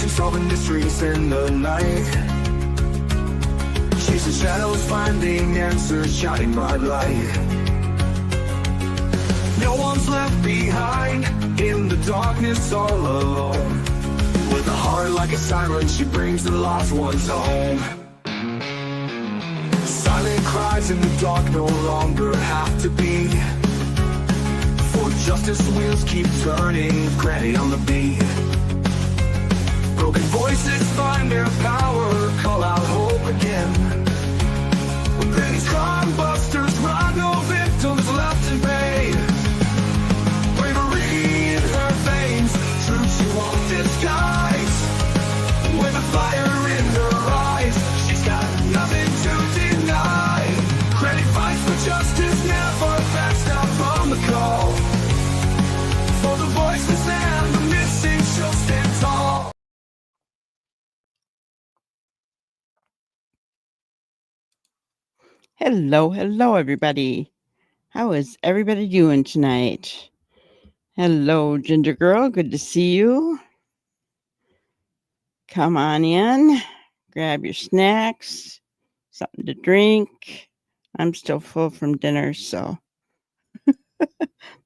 investigation, solving mysteries in the night. Chasing shadows, finding answers, shining bright light. No one's left behind, in the darkness all alone. With a heart like a siren, she brings the lost ones home. Silent cries in the dark no longer have to be. For justice wheels keep turning, Granny on the beat. Broken voices find their power, call out hope again. When Granny's crime busters run, no victims left to pay. Bravery in her veins, truth she won't disguise. With a fire in her eyes, she's got nothing to deny. Granny fights for justice, never backs down from the call. For the voiceless and the missing, she'll stand tall. Hello, everybody. How is everybody doing tonight? Hello, Ginger Girl. Good to see you. Come on in. Grab your snacks, something to drink. I'm still full from dinner, so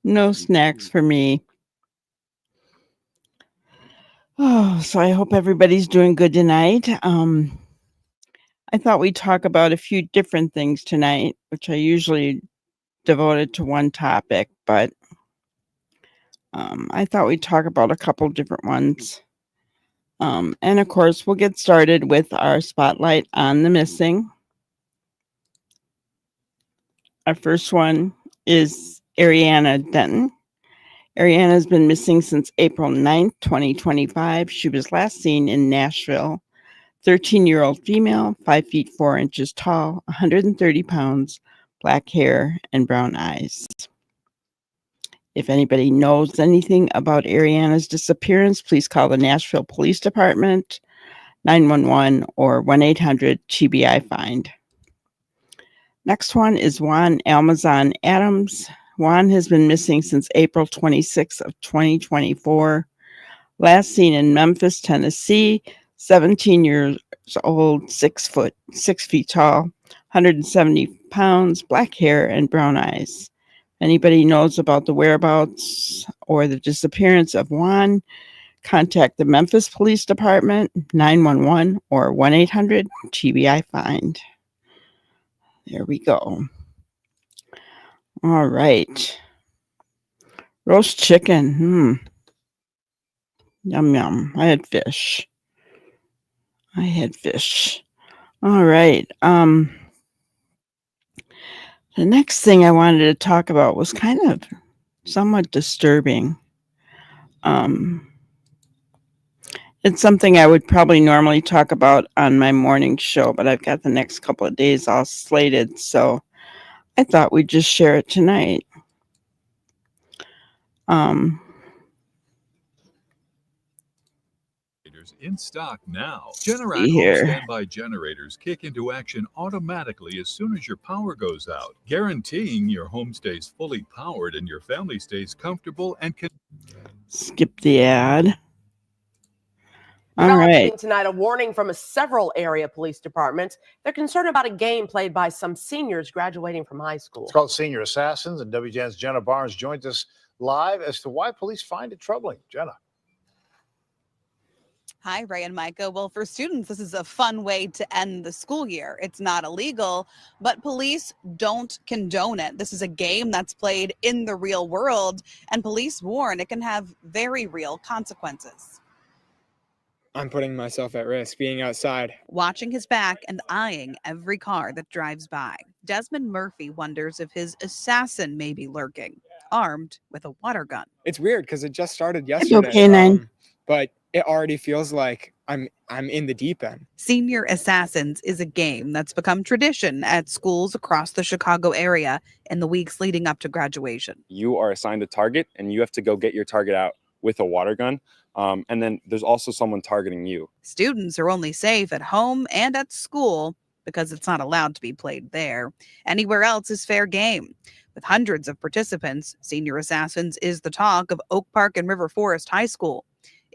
no snacks for me. Oh, so I hope everybody's doing good tonight. I thought we'd talk about a few different things tonight, which I usually devoted to one topic, but I thought we'd talk about a couple different ones. And of course, we'll get started with our spotlight on the missing. Our first one is Ariana Denton. Ariana has been missing since April 9th, 2025. She was last seen in Nashville. 13-year-old female, 5 feet 4 inches tall, 130 pounds, black hair, and brown eyes. If anybody knows anything about Ariana's disappearance, please call the Nashville Police Department, 911, or 1-800-TBI-FIND. Next one is Juan Almazan Adams. Juan has been missing since April 26th of 2024. Last seen in Memphis, Tennessee, 17 years old, 6 feet tall, 170 pounds, black hair, and brown eyes. Anybody knows about the whereabouts or the disappearance of Juan, contact the Memphis Police Department, 911, or 1-800-TBI-FIND. There we go. All right. Roast chicken. Yum, yum. I had fish. All right. The next thing I wanted to talk about was kind of somewhat disturbing. It's something I would probably normally talk about on my morning show, but I've got the next couple of days all slated, so I thought we'd just share it tonight. In stock now. Generac home standby generators kick into action automatically as soon as your power goes out, guaranteeing your home stays fully powered and your family stays comfortable and can skip the ad. All right. Tonight, a warning from several area police departments. They're concerned about a game played by some seniors graduating from high school. It's called Senior Assassins, and WGN's Jenna Barnes joins us live as to why police find it troubling. Jenna. Hi, Ray and Micah. Well, for students, this is a fun way to end the school year. It's not illegal, but police don't condone it. This is a game that's played in the real world, and police warn it can have very real consequences. I'm putting myself at risk being outside. Watching his back and eyeing every car that drives by, Desmond Murphy wonders if his assassin may be lurking, armed with a water gun. It's weird because it just started yesterday. It's okay, Nine. But it already feels like I'm in the deep end. Senior Assassins is a game that's become tradition at schools across the Chicago area in the weeks leading up to graduation. You are assigned a target and you have to go get your target out with a water gun. And then there's also someone targeting you. Students are only safe at home and at school because it's not allowed to be played there. Anywhere else is fair game. With hundreds of participants, Senior Assassins is the talk of Oak Park and River Forest High School.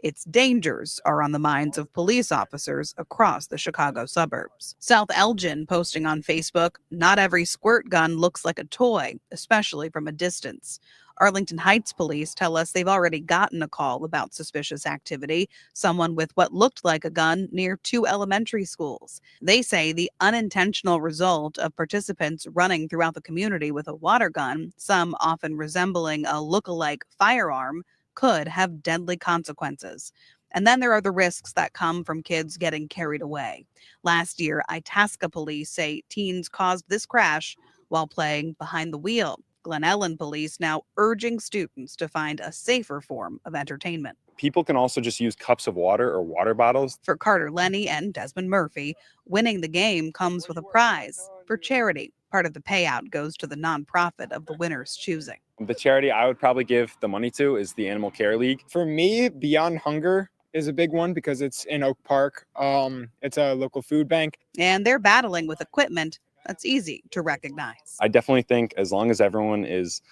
its dangers are on the minds of police officers across the Chicago suburbs. South Elgin posting on Facebook, "Not every squirt gun looks like a toy, especially from a distance." Arlington Heights police tell us they've already gotten a call about suspicious activity, someone with what looked like a gun near 2 elementary schools. They say the unintentional result of participants running throughout the community with a water gun, some often resembling a look-alike firearm, could have deadly consequences. And then there are the risks that come from kids getting carried away. Last year, Itasca police say teens caused this crash while playing behind the wheel. Glen Ellen police now urging students to find a safer form of entertainment. People can also just use cups of water or water bottles. For Carter Lenny and Desmond Murphy, winning the game comes with a prize for charity. Part of the payout goes to the nonprofit of the winner's choosing. The charity I would probably give the money to is the Animal Care League. For me, Beyond Hunger is a big one because it's in Oak Park. It's a local food bank. And they're battling with equipment that's easy to recognize. I definitely think as long as everyone is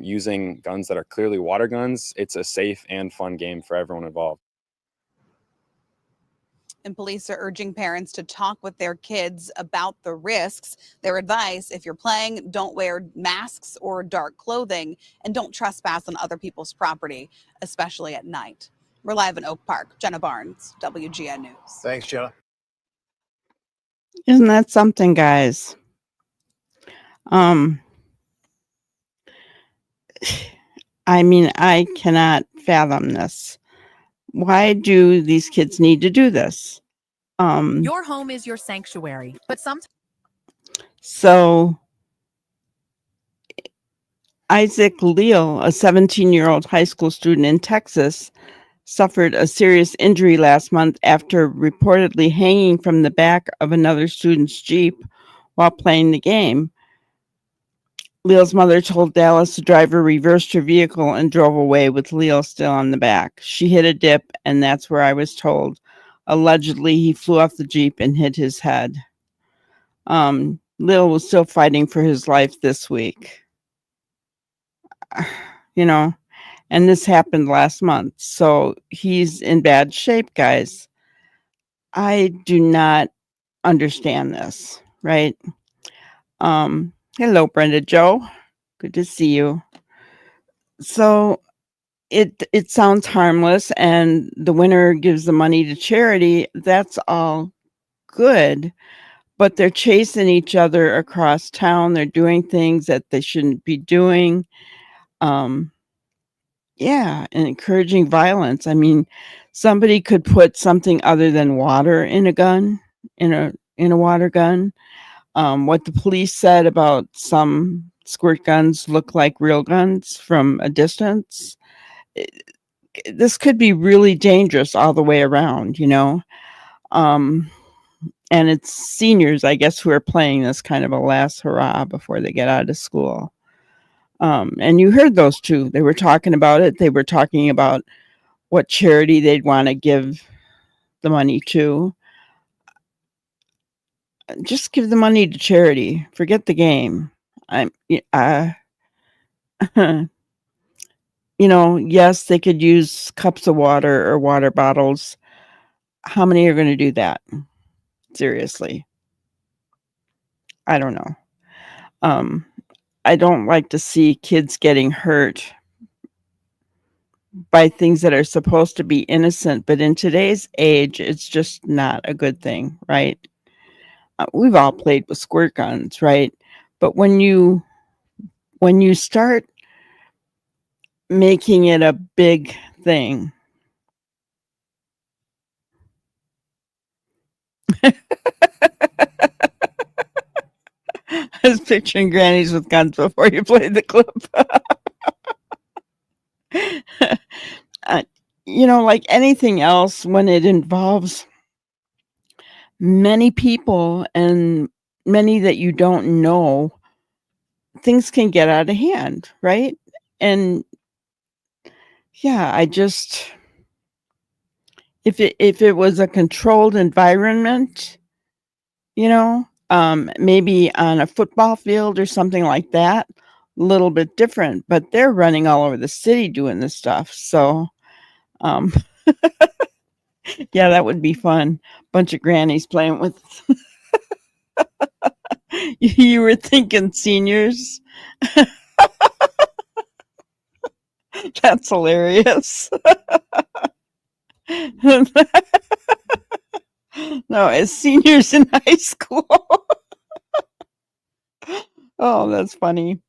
using guns that are clearly water guns, it's a safe and fun game for everyone involved. And police are urging parents to talk with their kids about the risks. Their advice: if you're playing, don't wear masks or dark clothing, and don't trespass on other people's property, especially at night. We're live in Oak Park. Jenna Barnes, WGN News. Thanks, Jenna. Isn't that something, guys? I mean, I cannot fathom this. Why do these kids need to do this? Your home is your sanctuary, but sometimes. So Isaac Leal, a 17-year-old high school student in Texas, suffered a serious injury last month after reportedly hanging from the back of another student's Jeep while playing the game. Leal's mother told Dallas the driver reversed her vehicle and drove away with Leal still on the back. She hit a dip, and that's where I was told. Allegedly, he flew off the Jeep and hit his head. Leal was still fighting for his life this week. You know, and this happened last month. So he's in bad shape, guys. I do not understand this, right? Hello, Brenda Joe. Good to see you. So it sounds harmless, and the winner gives the money to charity. That's all good, but they're chasing each other across town. They're doing things that they shouldn't be doing. Yeah, and encouraging violence. I mean, somebody could put something other than water in a gun, in a water gun. What the police said about some squirt guns look like real guns from a distance. This could be really dangerous all the way around, you know. And it's seniors, I guess, who are playing this kind of a last hurrah before they get out of school. And you heard those two. They were talking about it. They were talking about what charity they'd want to give the money to. Just give the money to charity. Forget the game. You know, yes, they could use cups of water or water bottles. How many are going to do that? Seriously. I don't know. I don't like to see kids getting hurt by things that are supposed to be innocent, but in today's age, it's just not a good thing, right? We've all played with squirt guns, right? But when you start making it a big thing, I was picturing grannies with guns before you played the clip. You know, like anything else, when it involves many people and many that you don't know, things can get out of hand, right? And yeah, I just, if it was a controlled environment, you know, maybe on a football field or something like that, a little bit different, but they're running all over the city doing this stuff. So Yeah, that would be fun. Bunch of grannies playing with. You were thinking seniors? That's hilarious. No, as seniors in high school. Oh, that's funny.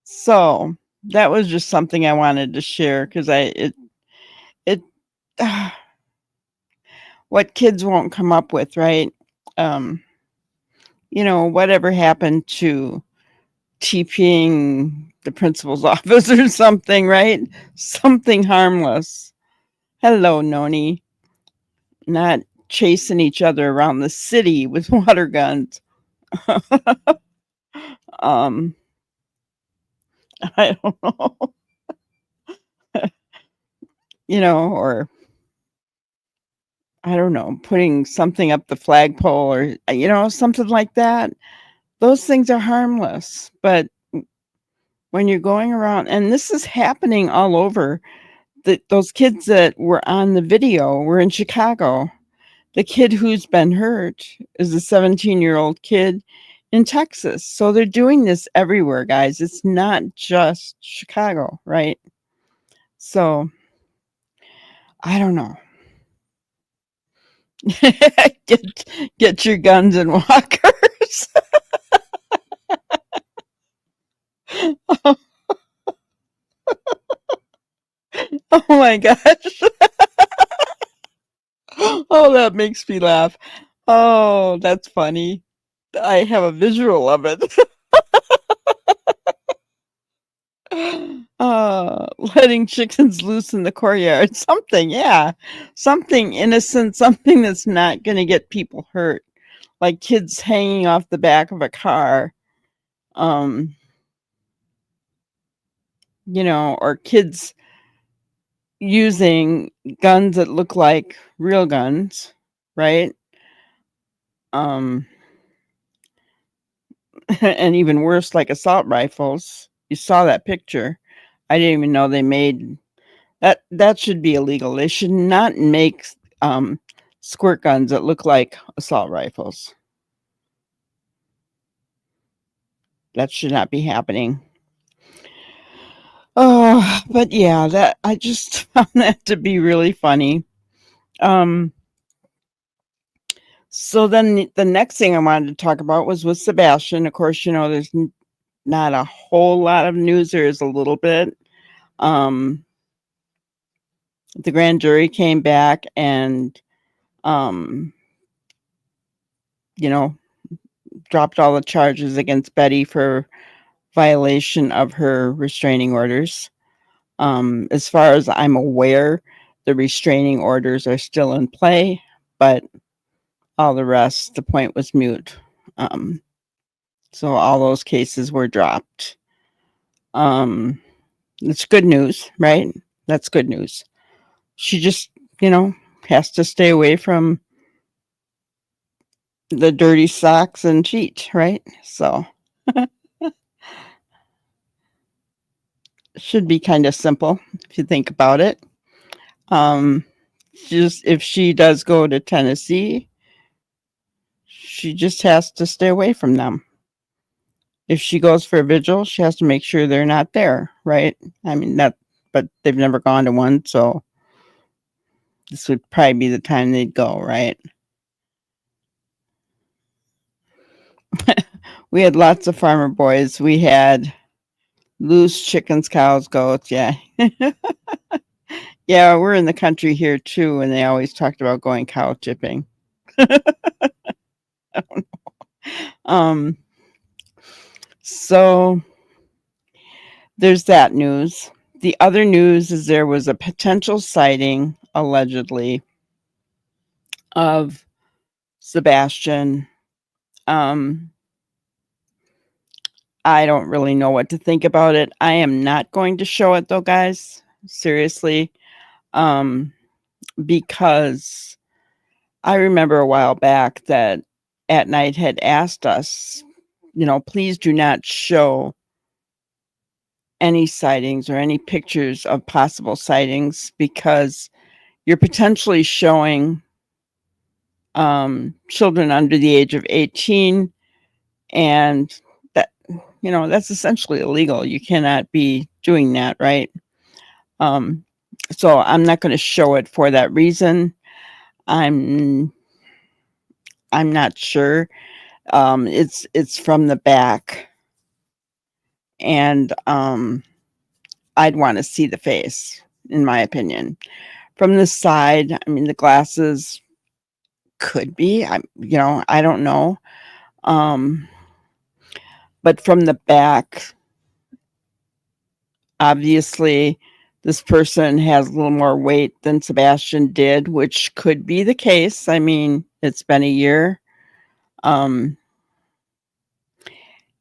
So that was just something I wanted to share because it what kids won't come up with, right? Whatever happened to TPing the principal's office or something, right? Something harmless. Hello, Noni. Not chasing each other around the city with water guns. um, I don't know. Or I don't know, putting something up the flagpole or, something like that. Those things are harmless. But when you're going around, and this is happening all over, those kids that were on the video were in Chicago. The kid who's been hurt is a 17-year-old kid in Texas. So they're doing this everywhere, guys. It's not just Chicago, right? So I don't know. Get your guns and walkers. Oh my gosh. Oh, that makes me laugh. Oh, that's funny. I have a visual of it. Letting chickens loose in the courtyard. Something, yeah. Something innocent, something that's not going to get people hurt. Like kids hanging off the back of a car. Or kids using guns that look like real guns, right? And even worse, like assault rifles. You saw that picture. I didn't even know they made that. That should be illegal. They should not make squirt guns that look like assault rifles. That should not be happening. Oh, but yeah, that I just found that to be really funny. So then the next thing I wanted to talk about was with Sebastian. Of course, there's not a whole lot of news. There is a little bit. The grand jury came back and, dropped all the charges against Betty for violation of her restraining orders. As far as I'm aware, the restraining orders are still in play, but all the rest, the point was moot. So all those cases were dropped. It's good news, right? That's good news. She just, has to stay away from the dirty socks and cheat, right? So should be kind of simple if you think about it. Just if she does go to Tennessee, she just has to stay away from them. If she goes for a vigil, she has to make sure they're not there, right? I mean, but they've never gone to one, so this would probably be the time they'd go, right? We had lots of farmer boys. We had loose chickens, cows, goats. Yeah. Yeah, we're in the country here too, and they always talked about going cow tipping. So there's that news. The other news is there was a potential sighting, allegedly, of Sebastian. I don't really know what to think about it. I am not going to show it though, guys. Seriously. Because I remember a while back that At Night had asked us, please do not show any sightings or any pictures of possible sightings, because you're potentially showing children under the age of 18, and that, that's essentially illegal. You cannot be doing that, right? So I'm not going to show it for that reason. I'm not sure. It's from the back, and I'd want to see the face, in my opinion. From the side, I mean, the glasses could be, I don't know. But from the back, obviously, this person has a little more weight than Sebastian did, which could be the case. I mean, it's been a year.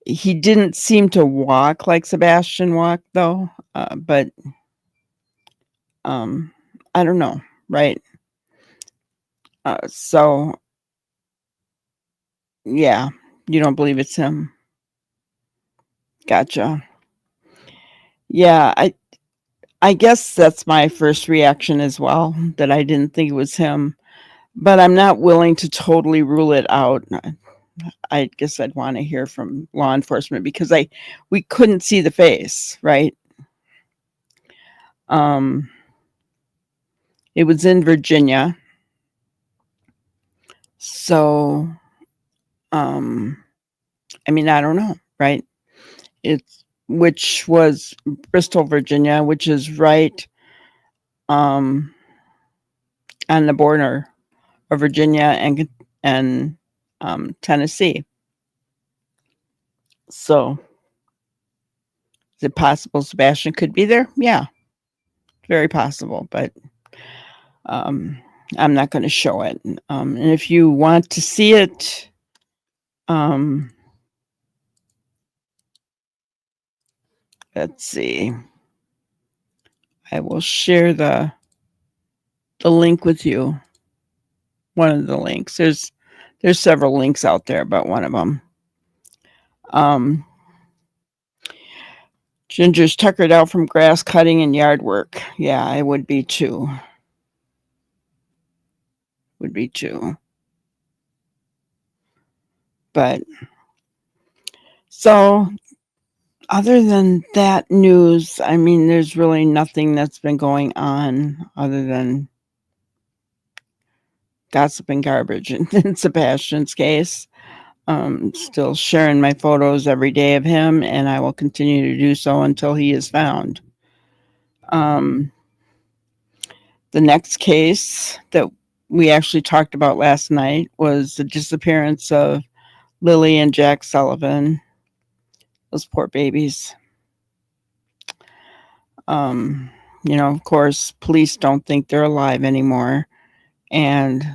He didn't seem to walk like Sebastian walked, though. But I don't know, right? So, yeah, you don't believe it's him. Gotcha. Yeah, I guess that's my first reaction as well, that I didn't think it was him. But I'm not willing to totally rule it out. I guess I'd want to hear from law enforcement, because we couldn't see the face, right? It was in Virginia. So, I mean, I don't know, right? Which was Bristol, Virginia, which is right on the border of Virginia and Tennessee. So, is it possible Sebastian could be there? Yeah, very possible, but I'm not going to show it. And if you want to see it, let's see. I will share the link with you. One of the links. There's several links out there, but one of them. Ginger's tuckered out from grass cutting and yard work. Yeah, I would be too. But so, other than that news, I mean, there's really nothing that's been going on other than gossip and garbage in Sebastian's case. Still sharing my photos every day of him, and I will continue to do so until he is found. The next case that we actually talked about last night was the disappearance of Lily and Jack Sullivan. Those poor babies. Of course, police don't think they're alive anymore, and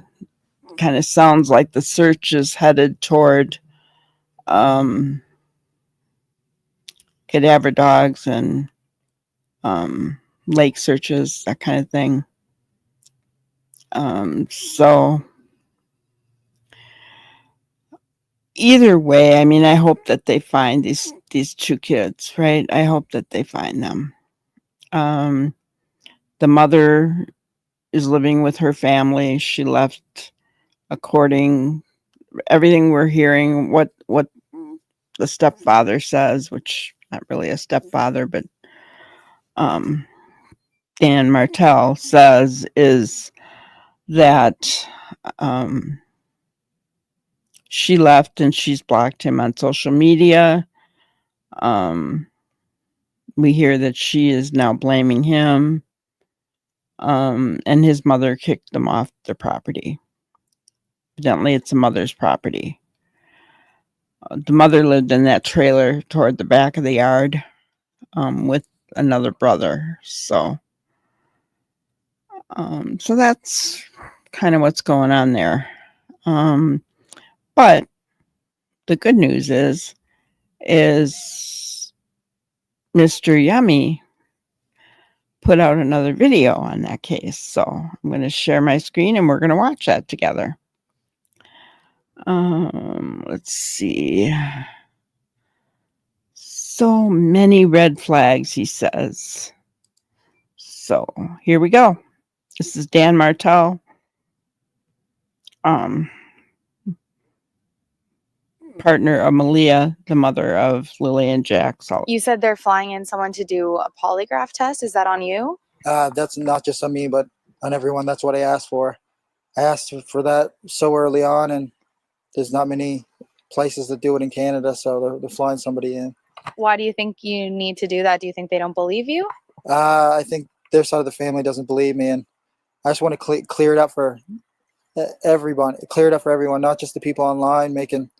kind of sounds like the search is headed toward cadaver dogs and lake searches, that kind of thing. So either way, I mean, I hope that they find these two kids, right? I hope that they find them. The mother is living with her family. She left, according everything we're hearing, what the stepfather says, which not really a stepfather, but Dan Martell says, is that she left and she's blocked him on social media. We hear that she is now blaming him, and his mother kicked them off their property. Evidently, it's the mother's property. The mother lived in that trailer toward the back of the yard with another brother. So that's kind of what's going on there. But the good news is Mr. Yummy put out another video on that case. So I'm going to share my screen and we're going to watch that together. Let's see. So many red flags, he says. So here we go. This is Dan Martell. Partner of Malia, the mother of Lily and Jack Sullivan. You said they're flying in someone to do a polygraph test. Is that on you? That's not just on me, but on everyone. That's what I asked for. I asked for that so early on, and there's not many places that do it in Canada, so they're flying somebody in. Why do you think you need to do that? Do you think they don't believe you? I think their side of the family doesn't believe me, and I just want to clear it up for everyone. Clear it up for everyone, not just the people online making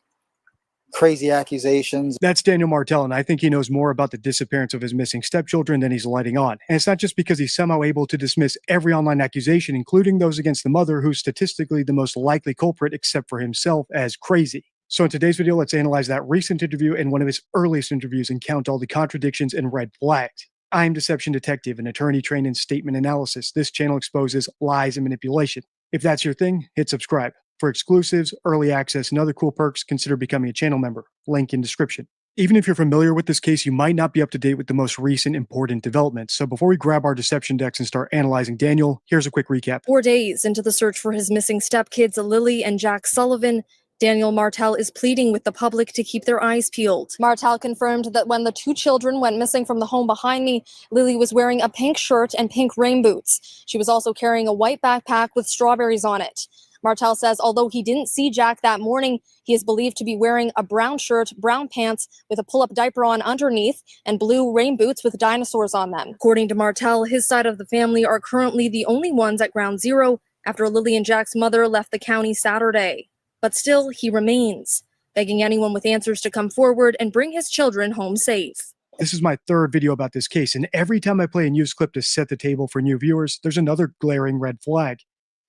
crazy accusations. That's Daniel Martell, and I think he knows more about the disappearance of his missing stepchildren than he's letting on. And it's not just because he's somehow able to dismiss every online accusation, including those against the mother, who's statistically the most likely culprit except for himself, as crazy. So in today's video, let's analyze that recent interview and one of his earliest interviews and count all the contradictions and red flags. I'm Deception Detective, an attorney trained in statement analysis. This channel exposes lies and manipulation. If that's your thing, hit subscribe. For exclusives, early access, and other cool perks, consider becoming a channel member. Link in description. Even if you're familiar with this case, you might not be up to date with the most recent important developments. So before we grab our deception decks and start analyzing Daniel, here's a quick recap. 4 days into the search for his missing stepkids, Lily and Jack Sullivan, Daniel Martell is pleading with the public to keep their eyes peeled. Martell confirmed that when the two children went missing from the home behind me, Lily was wearing a pink shirt and pink rain boots. She was also carrying a white backpack with strawberries on it. Martell says although he didn't see Jack that morning, he is believed to be wearing a brown shirt, brown pants with a pull-up diaper on underneath, and blue rain boots with dinosaurs on them. According to Martell, his side of the family are currently the only ones at ground zero after Lily and Jack's mother left the county Saturday. But still, he remains, begging anyone with answers to come forward and bring his children home safe. This is my third video about this case, and every time I play a news clip to set the table for new viewers, there's another glaring red flag.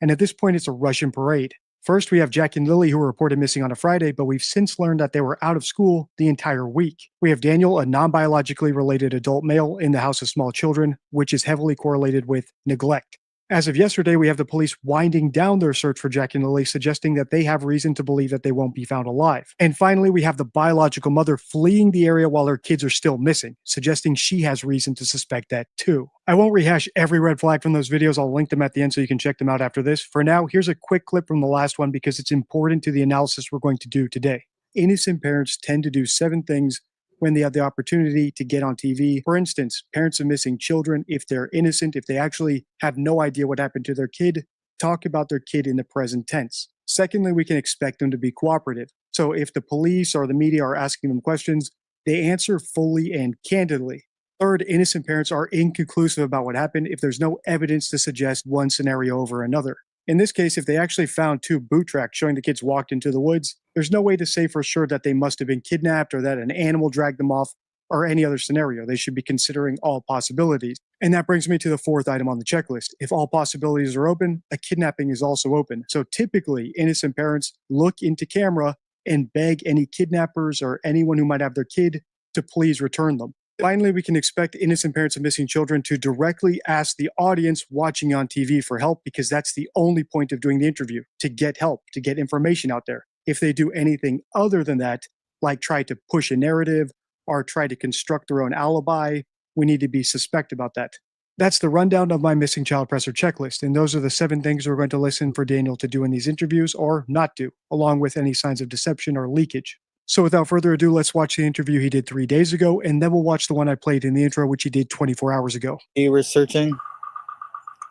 And at this point, it's a Russian parade. First, we have Jack and Lily, who were reported missing on a Friday, but we've since learned that they were out of school the entire week. We have Daniel, a non-biologically related adult male, in the house of small children, which is heavily correlated with neglect. As of yesterday, we have the police winding down their search for Jack and Lily, suggesting that they have reason to believe that they won't be found alive. And finally, we have the biological mother fleeing the area while her kids are still missing, suggesting she has reason to suspect that too. I won't rehash every red flag from those videos. I'll link them at the end so you can check them out after this. For now, here's a quick clip from the last one because it's important to the analysis we're going to do today. Innocent parents tend to do 7 things when they have the opportunity to get on TV. For instance, parents of missing children, if they're innocent, if they actually have no idea what happened to their kid, talk about their kid in the present tense. Secondly, we can expect them to be cooperative. So if the police or the media are asking them questions, they answer fully and candidly. Third, innocent parents are inconclusive about what happened if there's no evidence to suggest one scenario over another. In this case, if they actually found 2 boot tracks showing the kids walked into the woods, there's no way to say for sure that they must have been kidnapped or that an animal dragged them off or any other scenario. They should be considering all possibilities. And that brings me to the 4th item on the checklist. If all possibilities are open, a kidnapping is also open. So typically, innocent parents look into camera and beg any kidnappers or anyone who might have their kid to please return them. Finally, we can expect innocent parents of missing children to directly ask the audience watching on TV for help because that's the only point of doing the interview, to get help, to get information out there. If they do anything other than that, like try to push a narrative or try to construct their own alibi, we need to be suspect about that. That's the rundown of my missing child presser checklist, and those are the 7 things we're going to listen for Daniel to do in these interviews or not do, along with any signs of deception or leakage. So without further ado, let's watch the interview he did 3 days ago, and then we'll watch the one I played in the intro, which he did 24 hours ago. We were searching.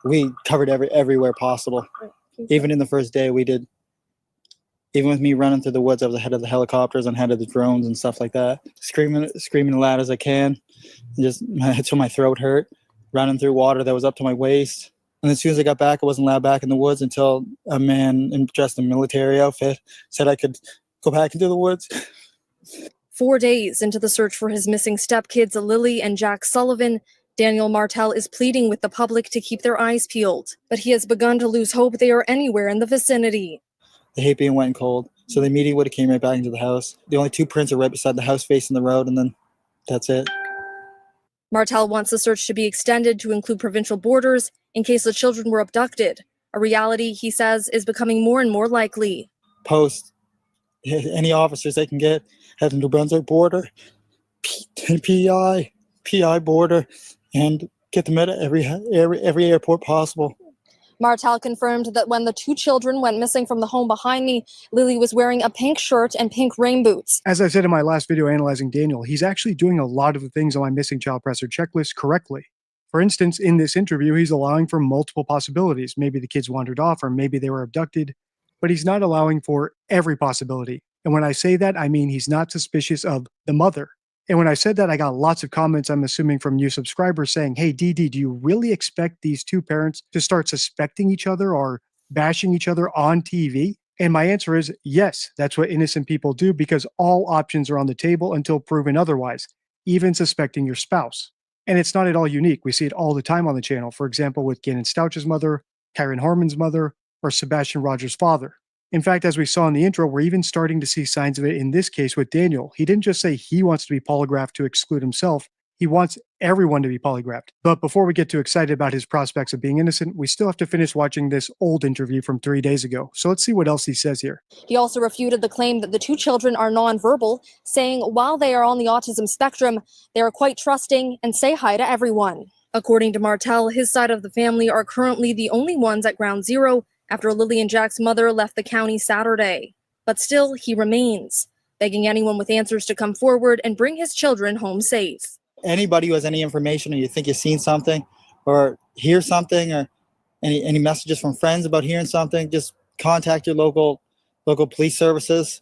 We covered everywhere possible. Even in the first day, we did. Even with me running through the woods, I was ahead of the helicopters and ahead of the drones and stuff like that. Screaming as loud as I can, just until my throat hurt. Running through water that was up to my waist. And as soon as I got back, I wasn't allowed back in the woods until a man dressed in a military outfit said I could go back into the woods. 4 days into the search for his missing stepkids, Lily and Jack Sullivan, Daniel Martell is pleading with the public to keep their eyes peeled. But he has begun to lose hope they are anywhere in the vicinity. They hate being wet and cold, so they immediately would have came right back into the house. The only 2 prints are right beside the house facing the road, and then that's it. Martell wants the search to be extended to include provincial borders in case the children were abducted, a reality he says is becoming more and more likely. Post any officers they can get at the New Brunswick border PI border, and get them at every airport possible. Martel confirmed that when the two children went missing from the home behind me, Lily was wearing a pink shirt and pink rain boots. As I said in my last video analyzing Daniel, he's actually doing a lot of the things on my missing child presser checklist correctly. For instance, in this interview, he's allowing for multiple possibilities. Maybe the kids wandered off, or maybe they were abducted, but he's not allowing for every possibility. And when I say that, I mean he's not suspicious of the mother. And when I said that, I got lots of comments, I'm assuming from new subscribers saying, hey, DD, do you really expect these two parents to start suspecting each other or bashing each other on TV? And my answer is yes, that's what innocent people do, because all options are on the table until proven otherwise, even suspecting your spouse. And it's not at all unique. We see it all the time on the channel. For example, with Gannon Stouch's mother, Kyron Harmon's mother, or Sebastian Rogers' father. In fact, as we saw in the intro, we're even starting to see signs of it in this case with Daniel. He didn't just say he wants to be polygraphed to exclude himself. He wants everyone to be polygraphed. But before we get too excited about his prospects of being innocent, we still have to finish watching this old interview from 3 days ago. So let's see what else he says here. He also refuted the claim that the two children are nonverbal, saying while they are on the autism spectrum, they are quite trusting and say hi to everyone. According to Martel, his side of the family are currently the only ones at ground zero after Lily and Jack's mother left the county Saturday. But still, he remains, begging anyone with answers to come forward and bring his children home safe. Anybody who has any information, or you think you've seen something or hear something, or any messages from friends about hearing something, just contact your local police services.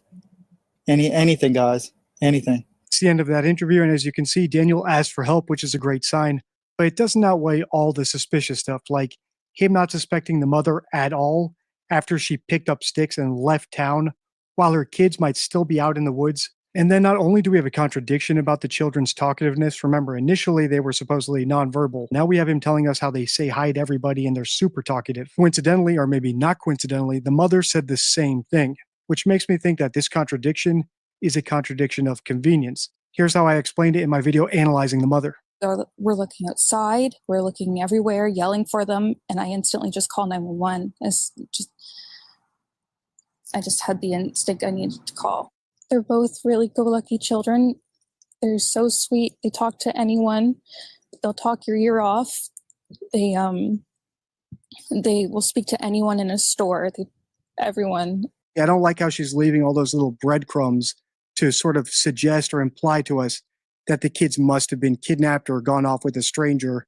Anything, guys, anything. It's the end of that interview, and as you can see, Daniel asked for help, which is a great sign, but it doesn't outweigh all the suspicious stuff, like him not suspecting the mother at all after she picked up sticks and left town while her kids might still be out in the woods. And then not only do we have a contradiction about the children's talkativeness, remember initially they were supposedly nonverbal. Now we have him telling us how they say hi to everybody and they're super talkative. Coincidentally, or maybe not coincidentally, the mother said the same thing, which makes me think that this contradiction is a contradiction of convenience. Here's how I explained it in my video analyzing the mother. We're looking outside, we're looking everywhere, yelling for them, and I instantly just call 911. I just had the instinct I needed to call. They're both really go-lucky children. They're so sweet. They talk to anyone. They'll talk your ear off. They will speak to anyone in a store. Everyone. I don't like how she's leaving all those little breadcrumbs to sort of suggest or imply to us that the kids must have been kidnapped or gone off with a stranger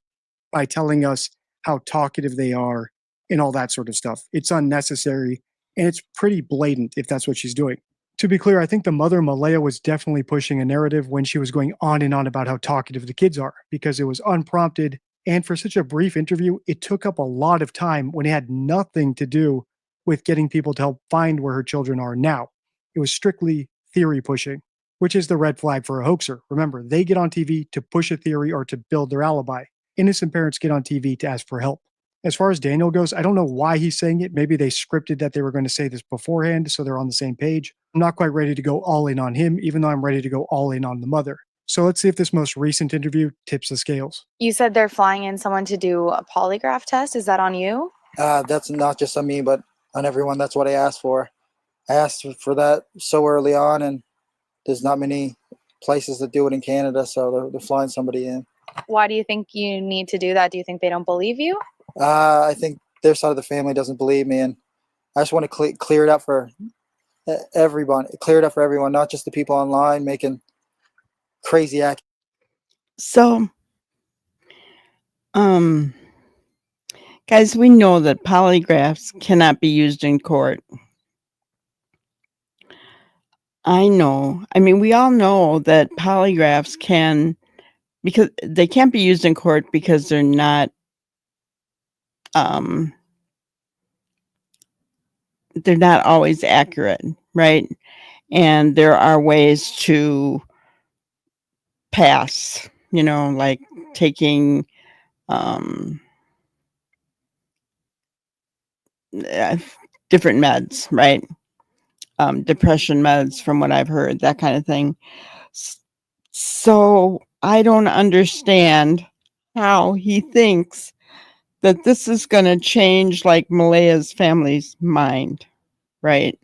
by telling us how talkative they are and all that sort of stuff. It's unnecessary, and it's pretty blatant if that's what she's doing. To be clear, I think the mother, Malaya, was definitely pushing a narrative when she was going on and on about how talkative the kids are, because it was unprompted, and for such a brief interview, it took up a lot of time when it had nothing to do with getting people to help find where her children are now. It was strictly theory pushing, which is the red flag for a hoaxer. Remember, they get on TV to push a theory or to build their alibi. Innocent parents get on TV to ask for help. As far as Daniel goes, I don't know why he's saying it. Maybe they scripted that they were going to say this beforehand, so they're on the same page. I'm not quite ready to go all in on him, even though I'm ready to go all in on the mother. So let's see if this most recent interview tips the scales. You said they're flying in someone to do a polygraph test. Is that on you? That's not just on me, but on everyone. That's what I asked for. I asked for that so early on, and there's not many places that do it in Canada, so they're flying somebody in. Why do you think you need to do that? Do you think they don't believe you? I think their side of the family doesn't believe me, and I just want to clear it up for everyone. Clear it up for everyone, not just the people online making crazy acts. So, guys, we know that polygraphs cannot be used in court. I know. I mean, we all know that polygraphs because they can't be used in court because they're not always accurate, right? And there are ways to pass, like taking different meds, right? Depression meds, from what I've heard, that kind of thing. So I don't understand how he thinks that this is going to change like Malaya's family's mind, right?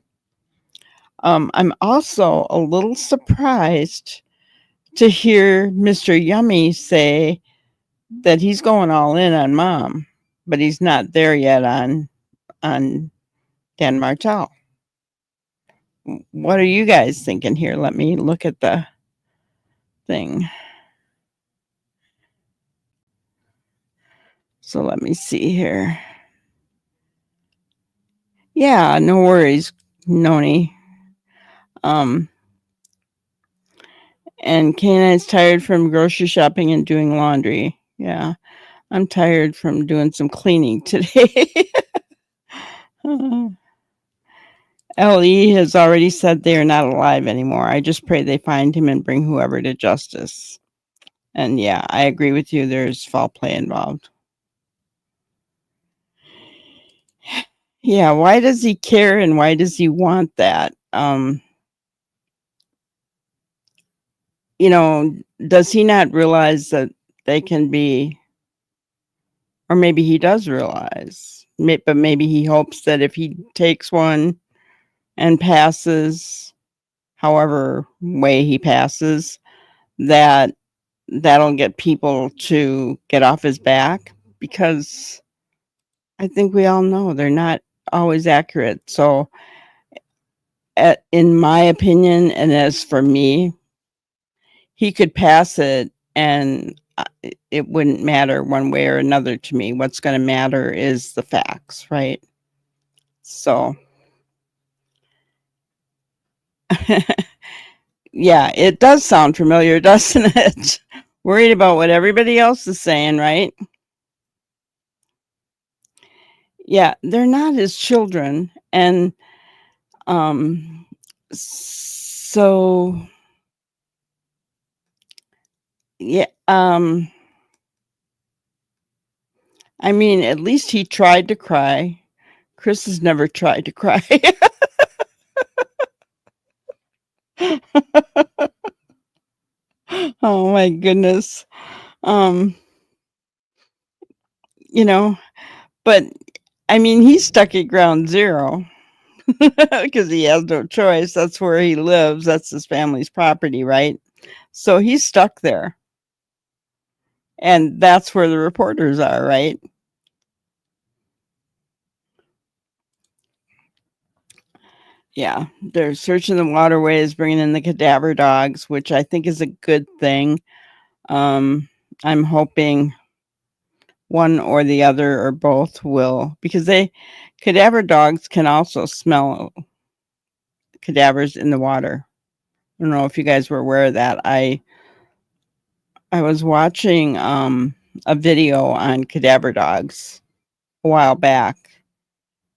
I'm also a little surprised to hear Mr. Yummy say that he's going all in on Mom, but he's not there yet on Dan Martell. What are you guys thinking here? Let me look at the thing. So let me see here. Yeah, no worries, Noni. And Canine's tired from grocery shopping and doing laundry. Yeah, I'm tired from doing some cleaning today. LE has already said they are not alive anymore. I just pray they find him and bring whoever to justice. And yeah, I agree with you. There's foul play involved. Yeah, why does he care and why does he want that? You know, does he not realize that they can be, or maybe he does realize, but maybe he hopes that if he takes one and passes, however way he passes, that'll get people to get off his back, because I think we all know they're not always accurate. So in my opinion, and as for me, he could pass it and it wouldn't matter one way or another to me. What's going to matter is the facts, right? So yeah, it does sound familiar, doesn't it? Worried about what everybody else is saying, right? Yeah, they're not his children. And so yeah, I mean, at least he tried to cry. Chris has never tried to cry. Oh my goodness. You know, but I mean, he's stuck at ground zero because he has no choice. That's where he lives. That's his family's property, right? So he's stuck there. And that's where the reporters are, right? Yeah, they're searching the waterways, bringing in the cadaver dogs, which I think is a good thing. I'm hoping one or the other or both will, because cadaver dogs can also smell cadavers in the water. I don't know if you guys were aware of that. I was watching a video on cadaver dogs a while back,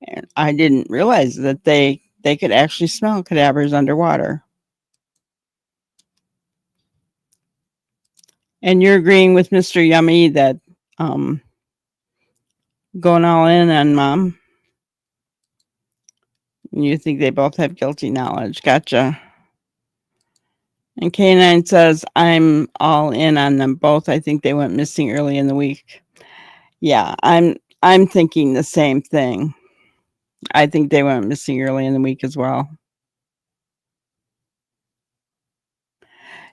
and I didn't realize that they could actually smell cadavers underwater. And you're agreeing with Mr. Yummy that going all in on Mom? You think they both have guilty knowledge. Gotcha. And K9 says, I'm all in on them both. I think they went missing early in the week. Yeah, I'm thinking the same thing. I think they went missing early in the week as well.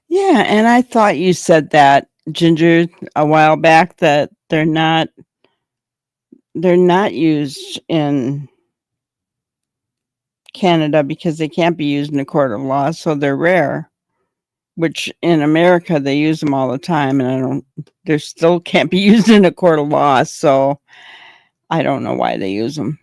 Yeah, and I thought you said that, Ginger, a while back, that they're not used in Canada because they can't be used in a court of law, so they're rare. Which in America they use them all the time, and they still can't be used in a court of law, so I don't know why they use them.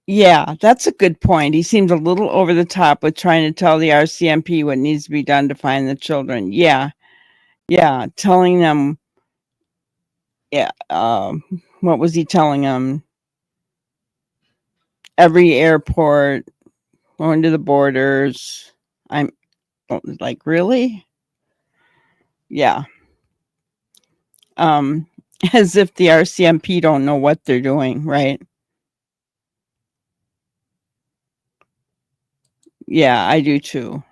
Yeah, that's a good point. He seems a little over the top with trying to tell the RCMP what needs to be done to find the children. Yeah, telling them. Yeah, what was he telling them? Every airport, going to the borders. I'm like, really? Yeah. As if the RCMP don't know what they're doing, right? Yeah, I do too.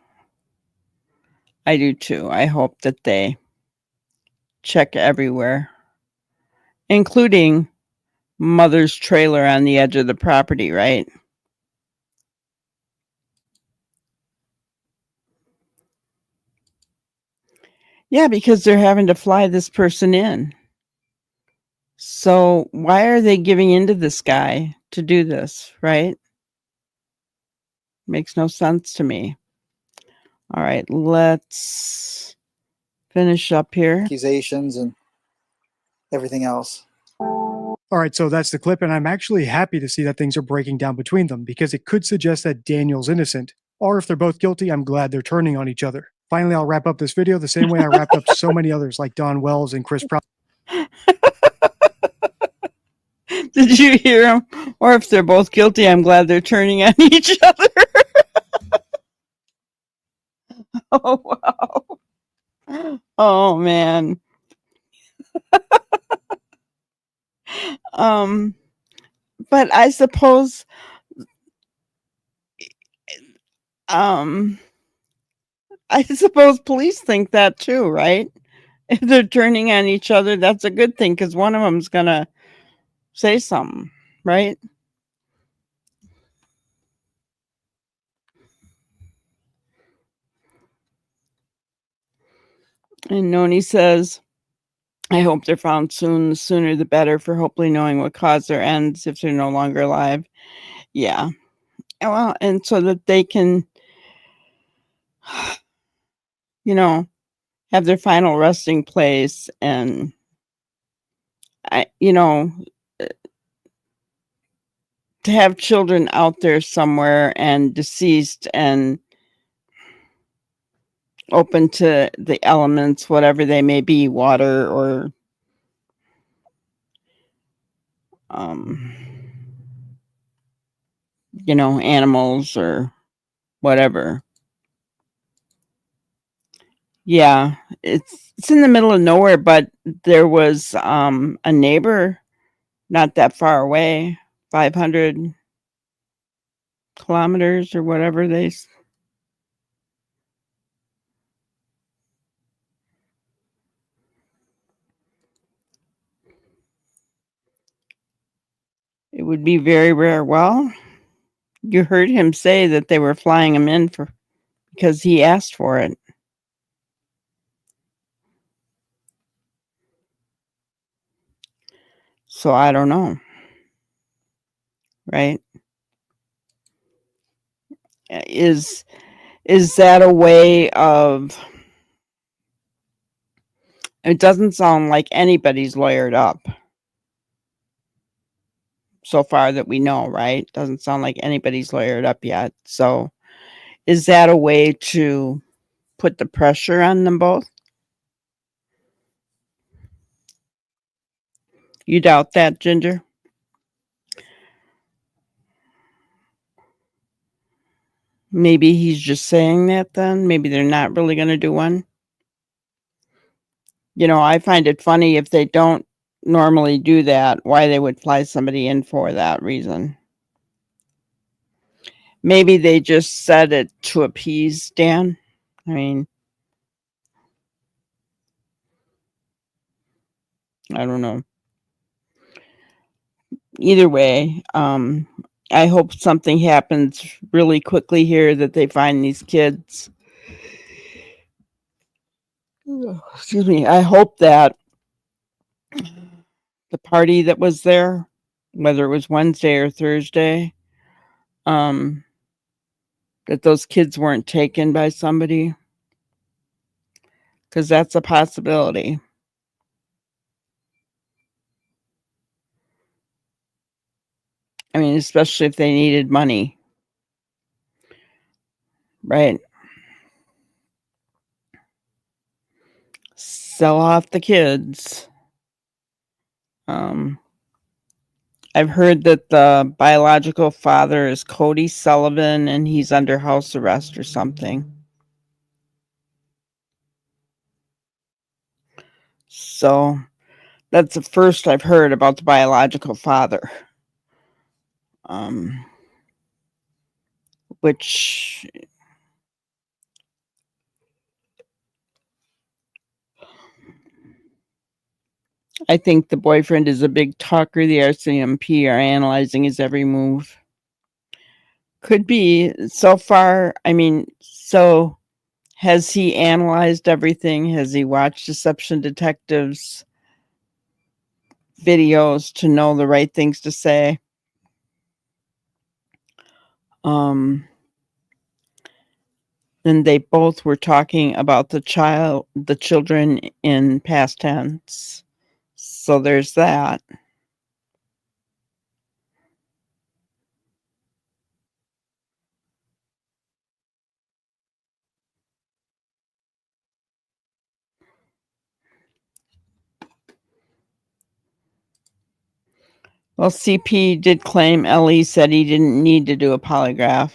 I hope that they check everywhere, including Mother's trailer on the edge of the property, right? Yeah, because they're having to fly this person in. So why are they giving in to this guy to do this, right? Makes no sense to me. All right, let's finish up here. Accusations and everything else. All right, so that's the clip, and I'm actually happy to see that things are breaking down between them because it could suggest that Daniel's innocent. Or if they're both guilty, I'm glad they're turning on each other. Finally, I'll wrap up this video the same way I wrapped up so many others like Don Wells and Chris Proud. Did you hear him? Or if they're both guilty, I'm glad they're turning on each other. Oh, wow. Oh, man. But I suppose police think that too, right? If they're turning on each other, that's a good thing because one of them's gonna say something, right? And Noni says, I hope they're found soon. The sooner the better for hopefully knowing what caused their ends if they're no longer alive. Yeah. Well, and so that they can, you know, have their final resting place and to have children out there somewhere and deceased and open to the elements, whatever they may be, water or animals or whatever. Yeah, it's in the middle of nowhere, but there was a neighbor not that far away, 500 kilometers or whatever it would be very rare. Well, you heard him say that they were flying him in because he asked for it. So I don't know. Right? Is that a way of... It doesn't sound like anybody's lawyered up so far that we know, right? Doesn't sound like anybody's lawyered up yet. So is that a way to put the pressure on them both? You doubt that, Ginger? Maybe he's just saying that then? Maybe they're not really going to do one? I find it funny if they don't normally do that, why they would fly somebody in for that reason. Maybe they just said it to appease Dan. I mean, I don't know. Either way, I hope something happens really quickly here, that they find these kids. Excuse me. I hope that the party that was there, whether it was Wednesday or Thursday, that those kids weren't taken by somebody, because that's a possibility. I mean, especially if they needed money, right? Sell off the kids. I've heard that the biological father is Cody Sullivan and he's under house arrest or something. So that's the first I've heard about the biological father. Which I think the boyfriend is a big talker. The RCMP are analyzing his every move. Could be. So far, I mean, so Has he analyzed everything? Has he watched Deception Detectives videos to know the right things to say? Then they both were talking about the children in past tense. So there's that. Well, CP did claim Ellie said he didn't need to do a polygraph.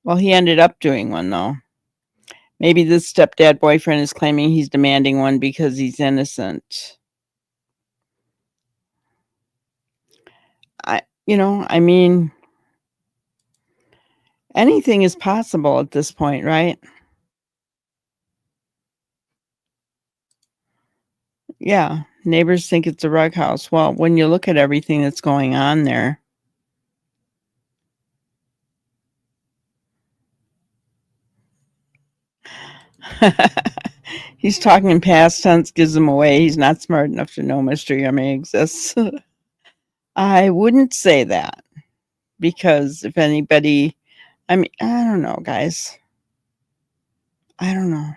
Well, he ended up doing one, though. Maybe this stepdad boyfriend is claiming he's demanding one because he's innocent. I mean, anything is possible at this point, right? Yeah, neighbors think it's a rug house. Well, when you look at everything that's going on there, he's talking in past tense, gives him away. He's not smart enough to know Mr. Yummy exists. I wouldn't say that, because if anybody, I mean, I don't know, guys. I don't know.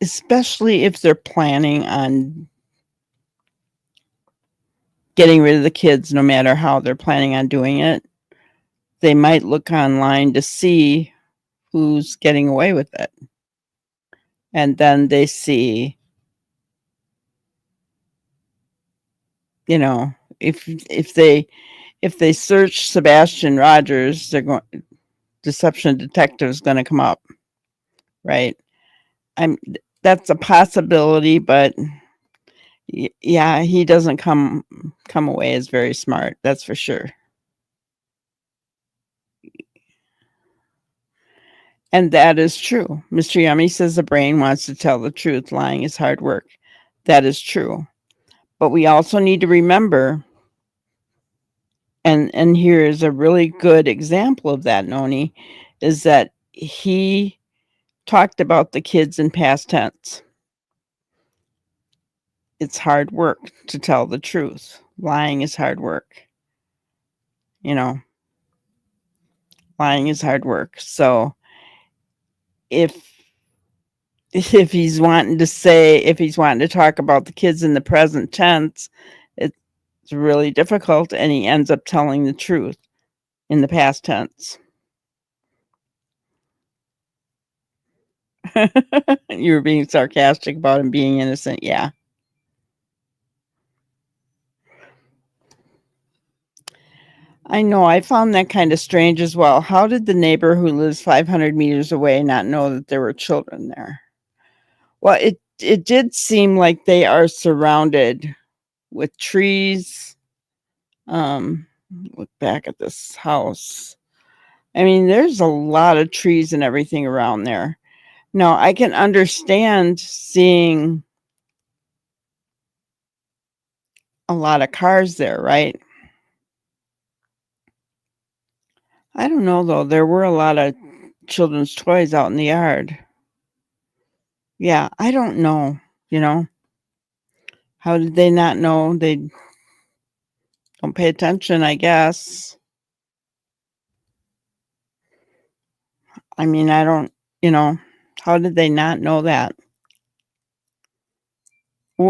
Especially if they're planning on getting rid of the kids, no matter how they're planning on doing it. They might look online to see who's getting away with it. And then they see, if they search Sebastian Rogers, Deception Detective is going to come up, right? That's a possibility, but yeah, he doesn't come away as very smart. That's for sure. And that is true. Mr. Yummy says the brain wants to tell the truth. Lying is hard work. That is true. But we also need to remember, and here is a really good example of that, Noni, is that he talked about the kids in past tense. It's hard work to tell the truth. Lying is hard work. Lying is hard work. So if he's wanting to talk about the kids in the present tense, it's really difficult, and he ends up telling the truth in the past tense. You were being sarcastic about him being innocent. Yeah. I know. I found that kind of strange as well. How did the neighbor who lives 500 meters away not know that there were children there? Well, it did seem like they are surrounded with trees. Look back at this house. I mean, there's a lot of trees and everything around there. Now, I can understand seeing a lot of cars there, right? I don't know, though. There were a lot of children's toys out in the yard. Yeah, I don't know, How did they not know? They don't pay attention, I guess. I mean, I don't, how did they not know that?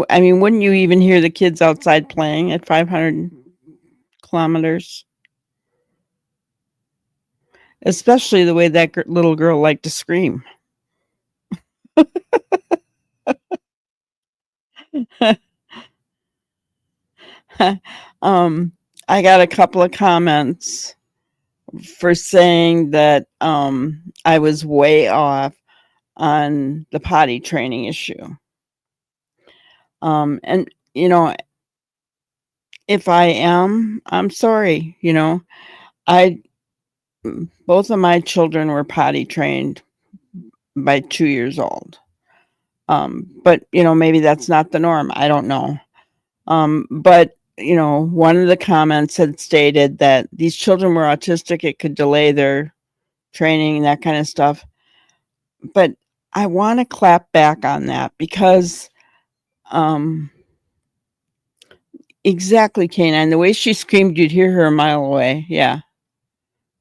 I mean, wouldn't you even hear the kids outside playing at 500 kilometers? Especially the way that little girl liked to scream. I got a couple of comments for saying that I was way off on the potty training issue. And if I am, I'm sorry. Both of my children were potty trained by 2 years old. But maybe that's not the norm. I don't know. But one of the comments had stated that these children were autistic. It could delay their training, that kind of stuff. But I want to clap back on that because exactly, Canine. The way she screamed, you'd hear her a mile away. Yeah.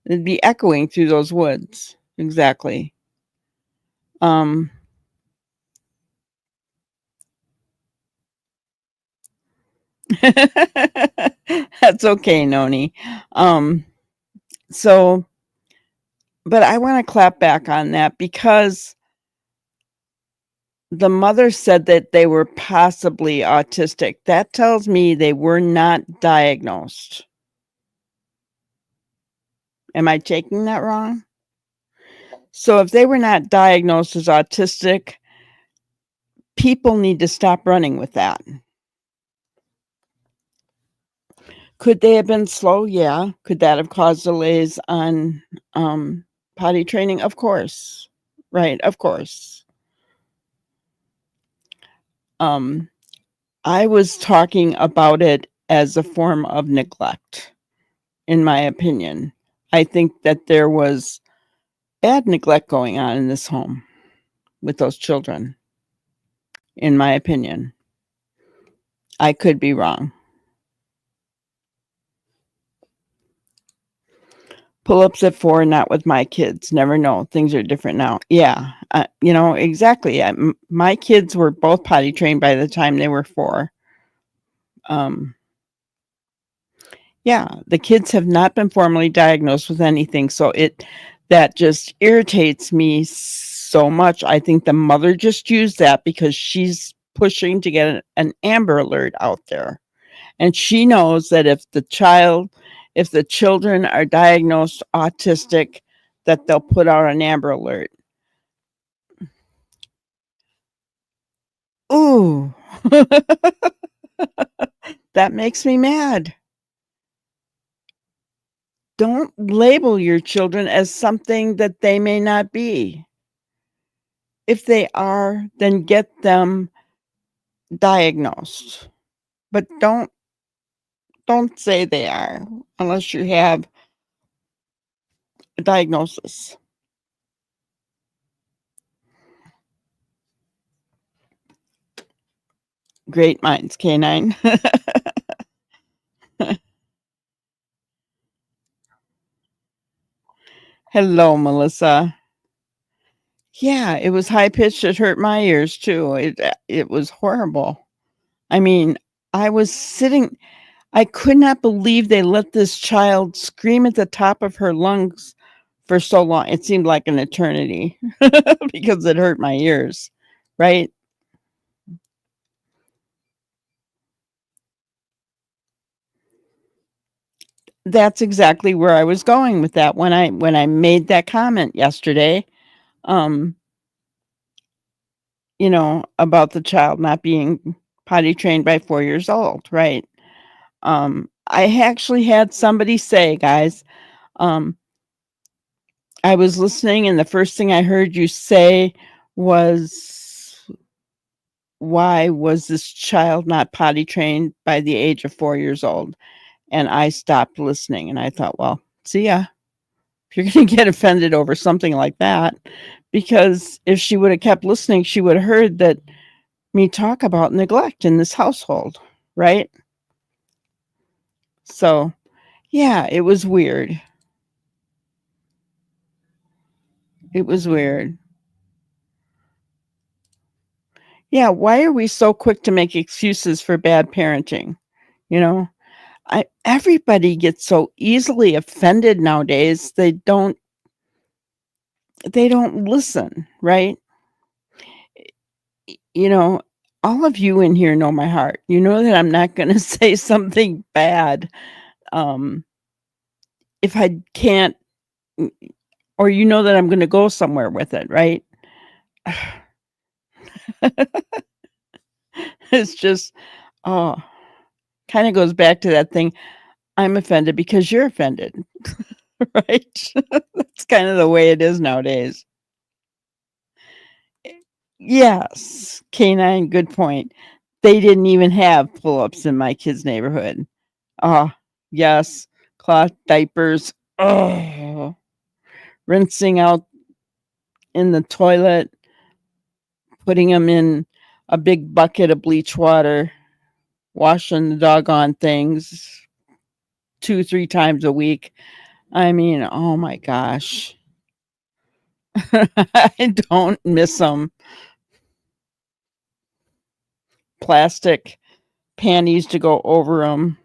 It'd be echoing through those woods. Exactly. That's okay, Noni. So, but I want to clap back on that because the mother said that they were possibly autistic. That tells me they were not diagnosed. Am I taking that wrong? So if they were not diagnosed as autistic, people need to stop running with that. Could they have been slow? Yeah. Could that have caused delays on potty training? Of course. Right. Of course. I was talking about it as a form of neglect, in my opinion. I think that there was bad neglect going on in this home with those children, in my opinion. I could be wrong. Pull-ups at 4, not with my kids. Never know. Things are different now. Yeah, exactly. My kids were both potty trained by the time they were 4. Yeah, the kids have not been formally diagnosed with anything, so that just irritates me so much. I think the mother just used that because she's pushing to get an Amber Alert out there. And she knows that if the children are diagnosed autistic, that they'll put out an Amber Alert. Ooh, that makes me mad. Don't label your children as something that they may not be. If they are, then get them diagnosed. But don't say they are unless you have a diagnosis. Great minds, Canine. Hello, Melissa. Yeah, it was high pitched. It hurt my ears too. It was horrible. I mean, I was sitting. I could not believe they let this child scream at the top of her lungs for so long. It seemed like an eternity because it hurt my ears, right? That's exactly where I was going with that when I made that comment yesterday. About the child not being potty trained by 4 years old, right? I actually had somebody say, guys, I was listening and the first thing I heard you say was, why was this child not potty trained by the age of 4 years old? And I stopped listening and I thought, well, see ya. If you're going to get offended over something like that, because if she would have kept listening, she would have heard that me talk about neglect in this household, right? So, yeah, it was weird. It was weird. Yeah, why are we so quick to make excuses for bad parenting? Everybody gets so easily offended nowadays. They don't listen, right? All of you in here know my heart. You know that I'm not going to say something bad if I can't, or that I'm going to go somewhere with it, right? It's just, kind of goes back to that thing. I'm offended because you're offended, right? That's kind of the way it is nowadays. Yes, Canine, good point. They didn't even have pull-ups in my kids' neighborhood. Yes, cloth diapers. Oh, rinsing out in the toilet, putting them in a big bucket of bleach water, washing the doggone things 2-3 times a week. I mean, oh my gosh. I don't miss them. Plastic panties to go over them.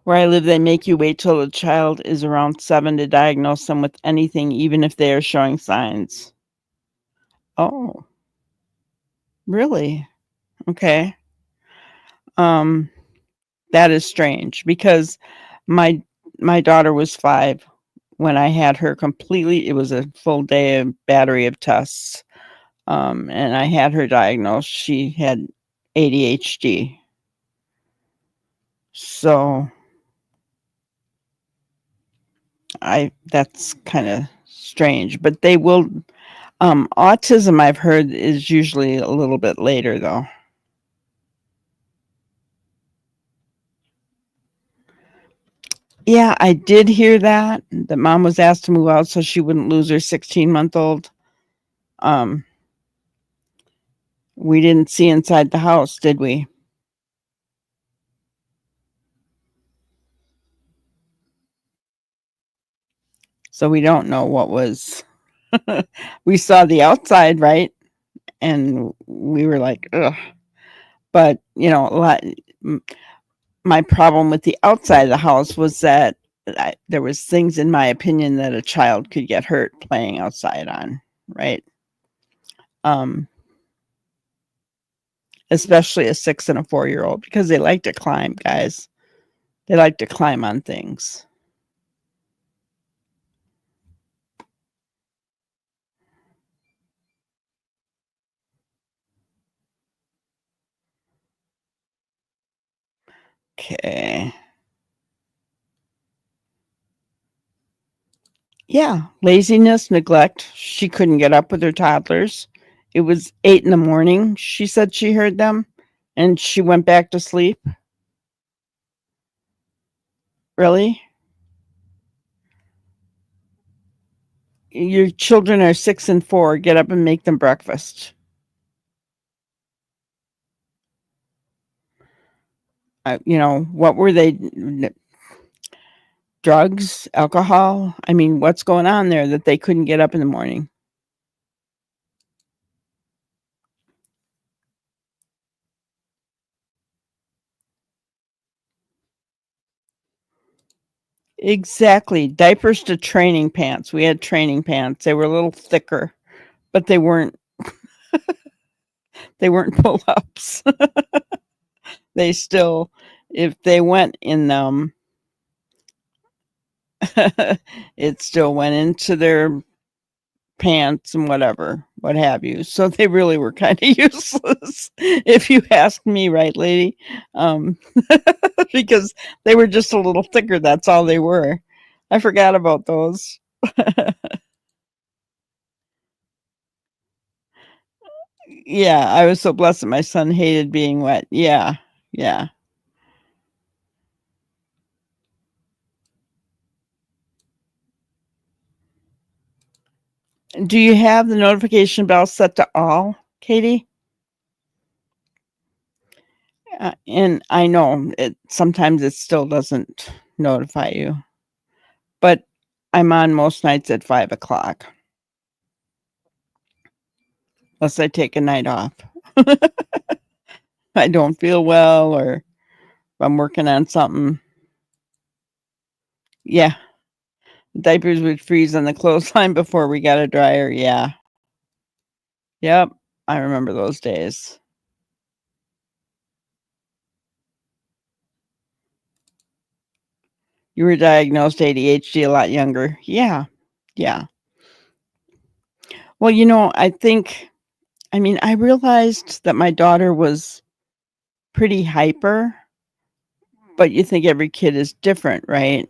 Where I live, they make you wait till the child is around 7 to diagnose them with anything, even if they are showing signs. Oh, really? Okay. That is strange because my daughter was 5 when I had her completely. It was a full day of battery of tests. And I had her diagnosed. She had ADHD. So that's kind of strange, but they will autism, I've heard, is usually a little bit later though. Yeah, I did hear that mom was asked to move out so she wouldn't lose her 16-month-old. We didn't see inside the house, did we? So we don't know what was. We saw the outside, right? And we were like, ugh. But, my problem with the outside of the house was that there was things, in my opinion, that a child could get hurt playing outside on, right? Especially a 6 and a 4-year-old, because they like to climb, guys. They like to climb on things. Okay. Yeah, laziness, neglect. She couldn't get up with her toddlers. It was 8 in the morning. She said she heard them, and she went back to sleep. Really? Your children are 6 and 4. Get up and make them breakfast. What were they? Drugs, alcohol? I mean, what's going on there that they couldn't get up in the morning? Exactly. Diapers to training pants. We had training pants. They were a little thicker, but they weren't pull-ups. They still, if they went in them, it still went into their pants and what have you. So they really were kind of useless, if you ask me, right, lady? Because they were just a little thicker. That's all they were. I forgot about those. Yeah, I was so blessed that my son hated being wet. Yeah, yeah. Do you have the notification bell set to all, Katie? And I know sometimes it still doesn't notify you, but I'm on most nights at 5 o'clock. Unless I take a night off. I don't feel well, or if I'm working on something. Yeah. Diapers would freeze on the clothesline before we got a dryer. Yeah. Yep. I remember those days. You were diagnosed ADHD a lot younger. Yeah. Yeah. Well, I realized that my daughter was pretty hyper, but you think every kid is different, right?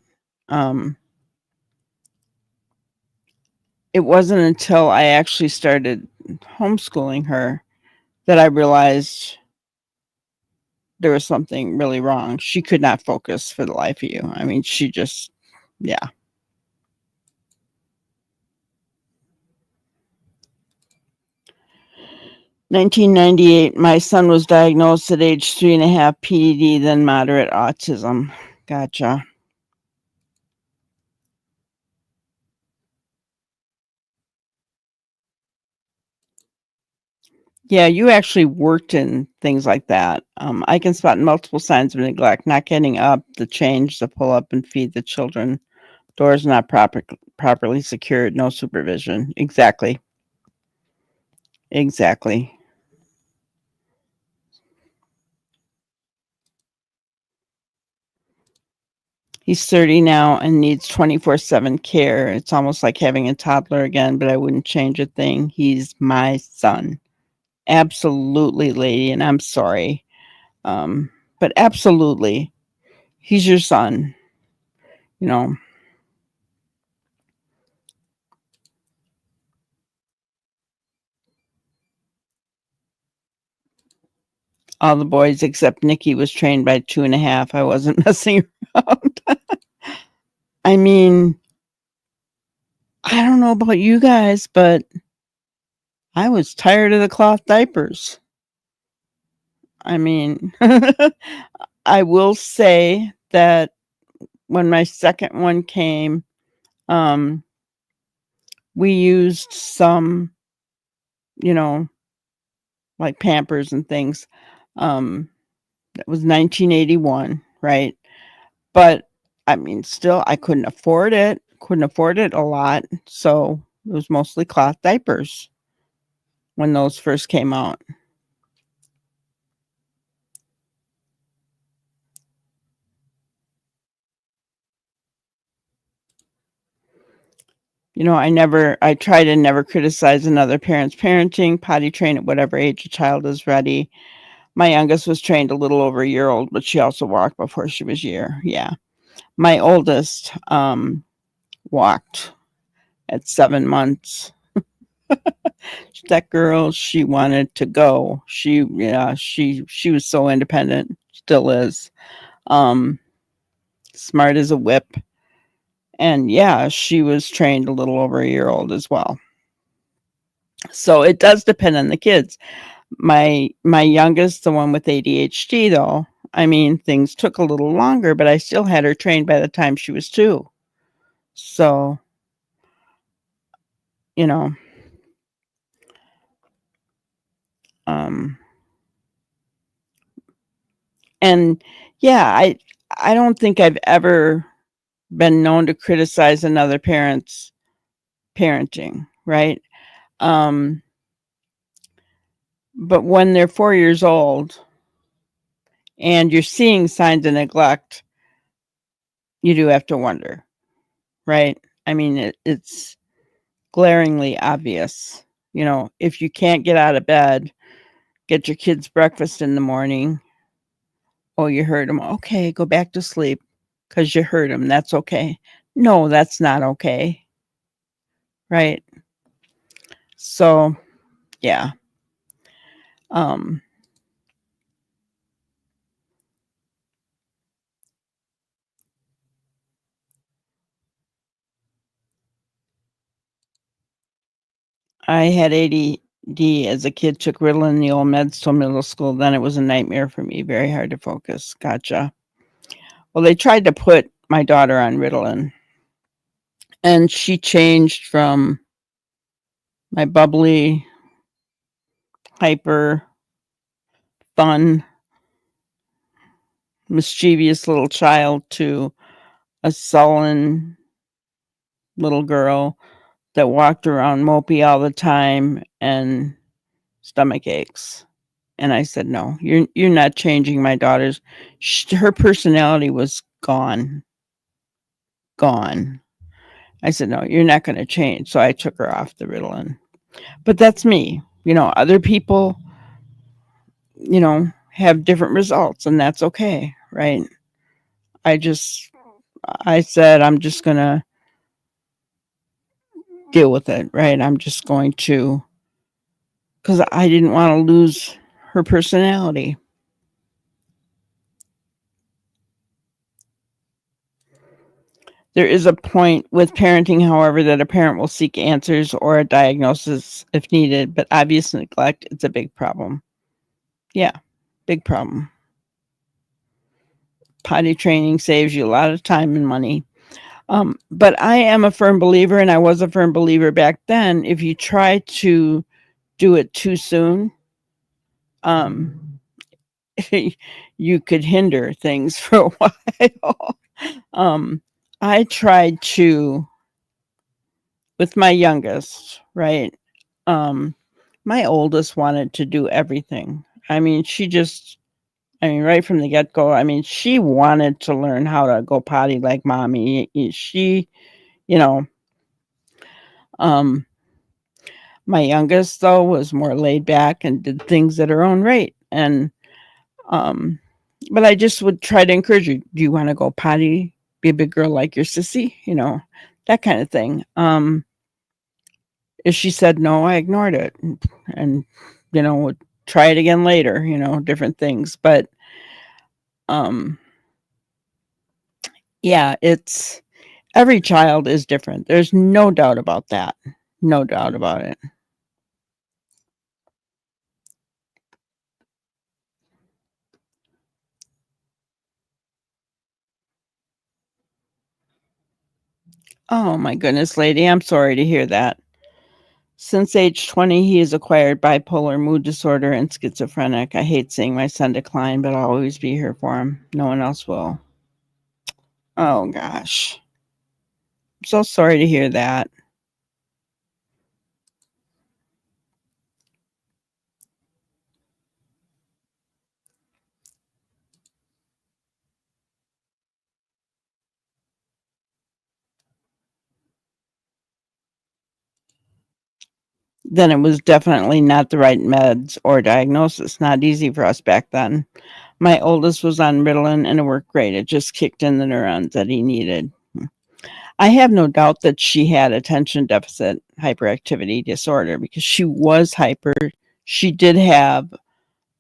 It wasn't until I actually started homeschooling her that I realized there was something really wrong. She could not focus for the life of you. I mean, she just, yeah. "1998, my son was diagnosed at age 3.5, PDD, then moderate autism." Gotcha. Yeah, you actually worked in things like that. I can spot multiple signs of neglect: not getting up, the change, the pull up and feed the children, doors not properly secured, no supervision. Exactly. Exactly. He's 30 now and needs 24/7 care. It's almost like having a toddler again, but I wouldn't change a thing. He's my son. Absolutely, lady, and I'm sorry. But absolutely, he's your son. You know, all the boys except Nikki was trained by 2.5. I wasn't messing around. I mean, I don't know about you guys, but I was tired of the cloth diapers. I mean, I will say that when my second one came, we used some, you know, like Pampers and things. That was 1981, right? But I mean, still, I couldn't afford it. Couldn't afford it a lot, so it was mostly cloth diapers when those first came out. You know, I try to never criticize another parent's parenting, potty train at whatever age a child is ready. My youngest was trained a little over a year old, but she also walked before she was a year. Yeah. My oldest walked at 7 months. That girl, she wanted to go. She was so independent, still is. Smart as a whip. And yeah, she was trained a little over a year old as well. So it does depend on the kids. My youngest, the one with ADHD though, I mean, things took a little longer, but I still had her trained by the time she was 2. So, you know, and yeah, I don't think I've ever been known to criticize another parent's parenting, right? But when they're 4 years old and you're seeing signs of neglect, you do have to wonder, right? I mean, it's glaringly obvious. You know, if you can't get out of bed, get your kids breakfast in the morning. Oh, you heard them. Okay, go back to sleep because you heard them. That's okay. No, that's not okay. Right? So, yeah. I had ADD as a kid, took Ritalin, the old meds till middle school. Then it was a nightmare for me. Very hard to focus. Gotcha. Well, they tried to put my daughter on Ritalin, and she changed from my bubbly, hyper, fun, mischievous little child to a sullen little girl that walked around mopey all the time and stomach aches. And I said, "No, you're not changing my daughter's." Her personality was gone. Gone. I said, "No, you're not going to change." So I took her off the Ritalin. But that's me. You know, other people, you know, have different results, and that's okay, right? I said, I'm just going to deal with it, right? I'm just going to, because I didn't want to lose her personality. There is a point with parenting, however, that a parent will seek answers or a diagnosis if needed, but obvious neglect is a big problem. Yeah, big problem. Potty training saves you a lot of time and money. But I am a firm believer, and I was a firm believer back then, if you try to do it too soon, you could hinder things for a while. I tried to, with my youngest, right? My oldest wanted to do everything. I mean, right from the get-go, I mean, she wanted to learn how to go potty like mommy. She, you know, my youngest, though, was more laid back and did things at her own rate. And, but I just would try to encourage her. Do you want to go potty? Be a big girl like your sissy? That kind of thing. If she said no, I ignored it and would try it again later, different things. But, yeah, every child is different. There's no doubt about that. No doubt about it. Oh my goodness, lady, I'm sorry to hear that. Since age 20, he has acquired bipolar mood disorder and schizophrenic. I hate seeing my son decline, but I'll always be here for him. No one else will. Oh gosh. I'm so sorry to hear that. Then it was definitely not the right meds or diagnosis. Not easy for us back then. My oldest was on Ritalin and it worked great. It just kicked in the neurons that he needed. I have no doubt that she had attention deficit hyperactivity disorder because she was hyper. She did have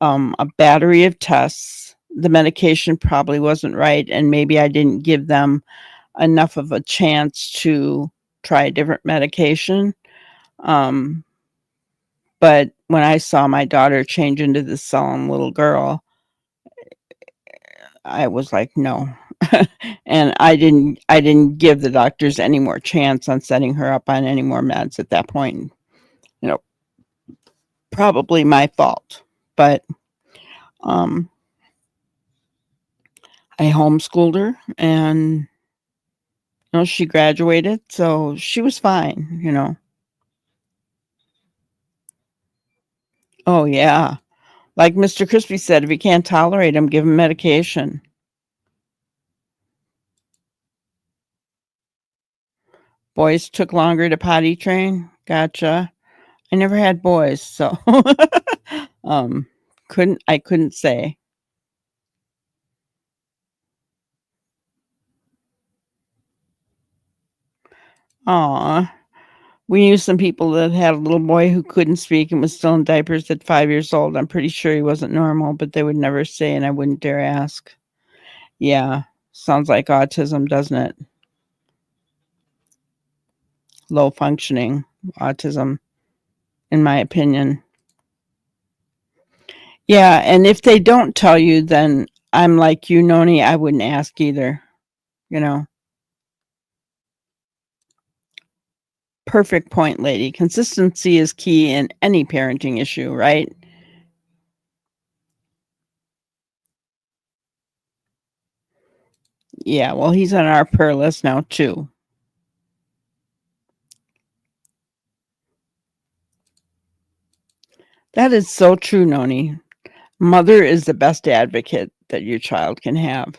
a battery of tests. The medication probably wasn't right, and maybe I didn't give them enough of a chance to try a different medication. But when I saw my daughter change into this solemn little girl, I was like, no. And I didn't give the doctors any more chance on setting her up on any more meds at that point. Probably my fault. But I homeschooled her and she graduated, so she was fine. Oh yeah. Like Mr. Crispy said, if you can't tolerate them, give them medication. Boys took longer to potty train. Gotcha. I never had boys, so couldn't say. Aw. We knew some people that had a little boy who couldn't speak and was still in diapers at 5 years old. I'm pretty sure he wasn't normal, but they would never say, and I wouldn't dare ask. Yeah, sounds like autism, doesn't it? Low functioning autism, in my opinion. Yeah, and if they don't tell you, then I'm like you, Noni, I wouldn't ask either. Perfect point, lady. Consistency is key in any parenting issue, right? Yeah, well, he's on our prayer list now, too. That is so true, Noni. Mother is the best advocate that your child can have.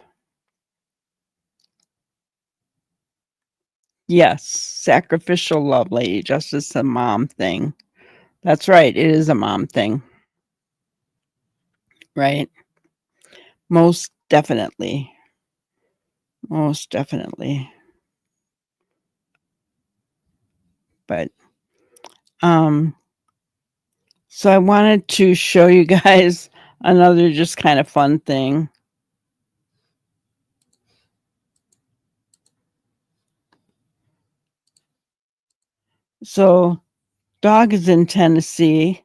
Yes, sacrificial love, lady, just as a mom thing. That's right, it is a mom thing. Right? Most definitely. Most definitely. But, so I wanted to show you guys another just kind of fun thing. So, dog is in Tennessee.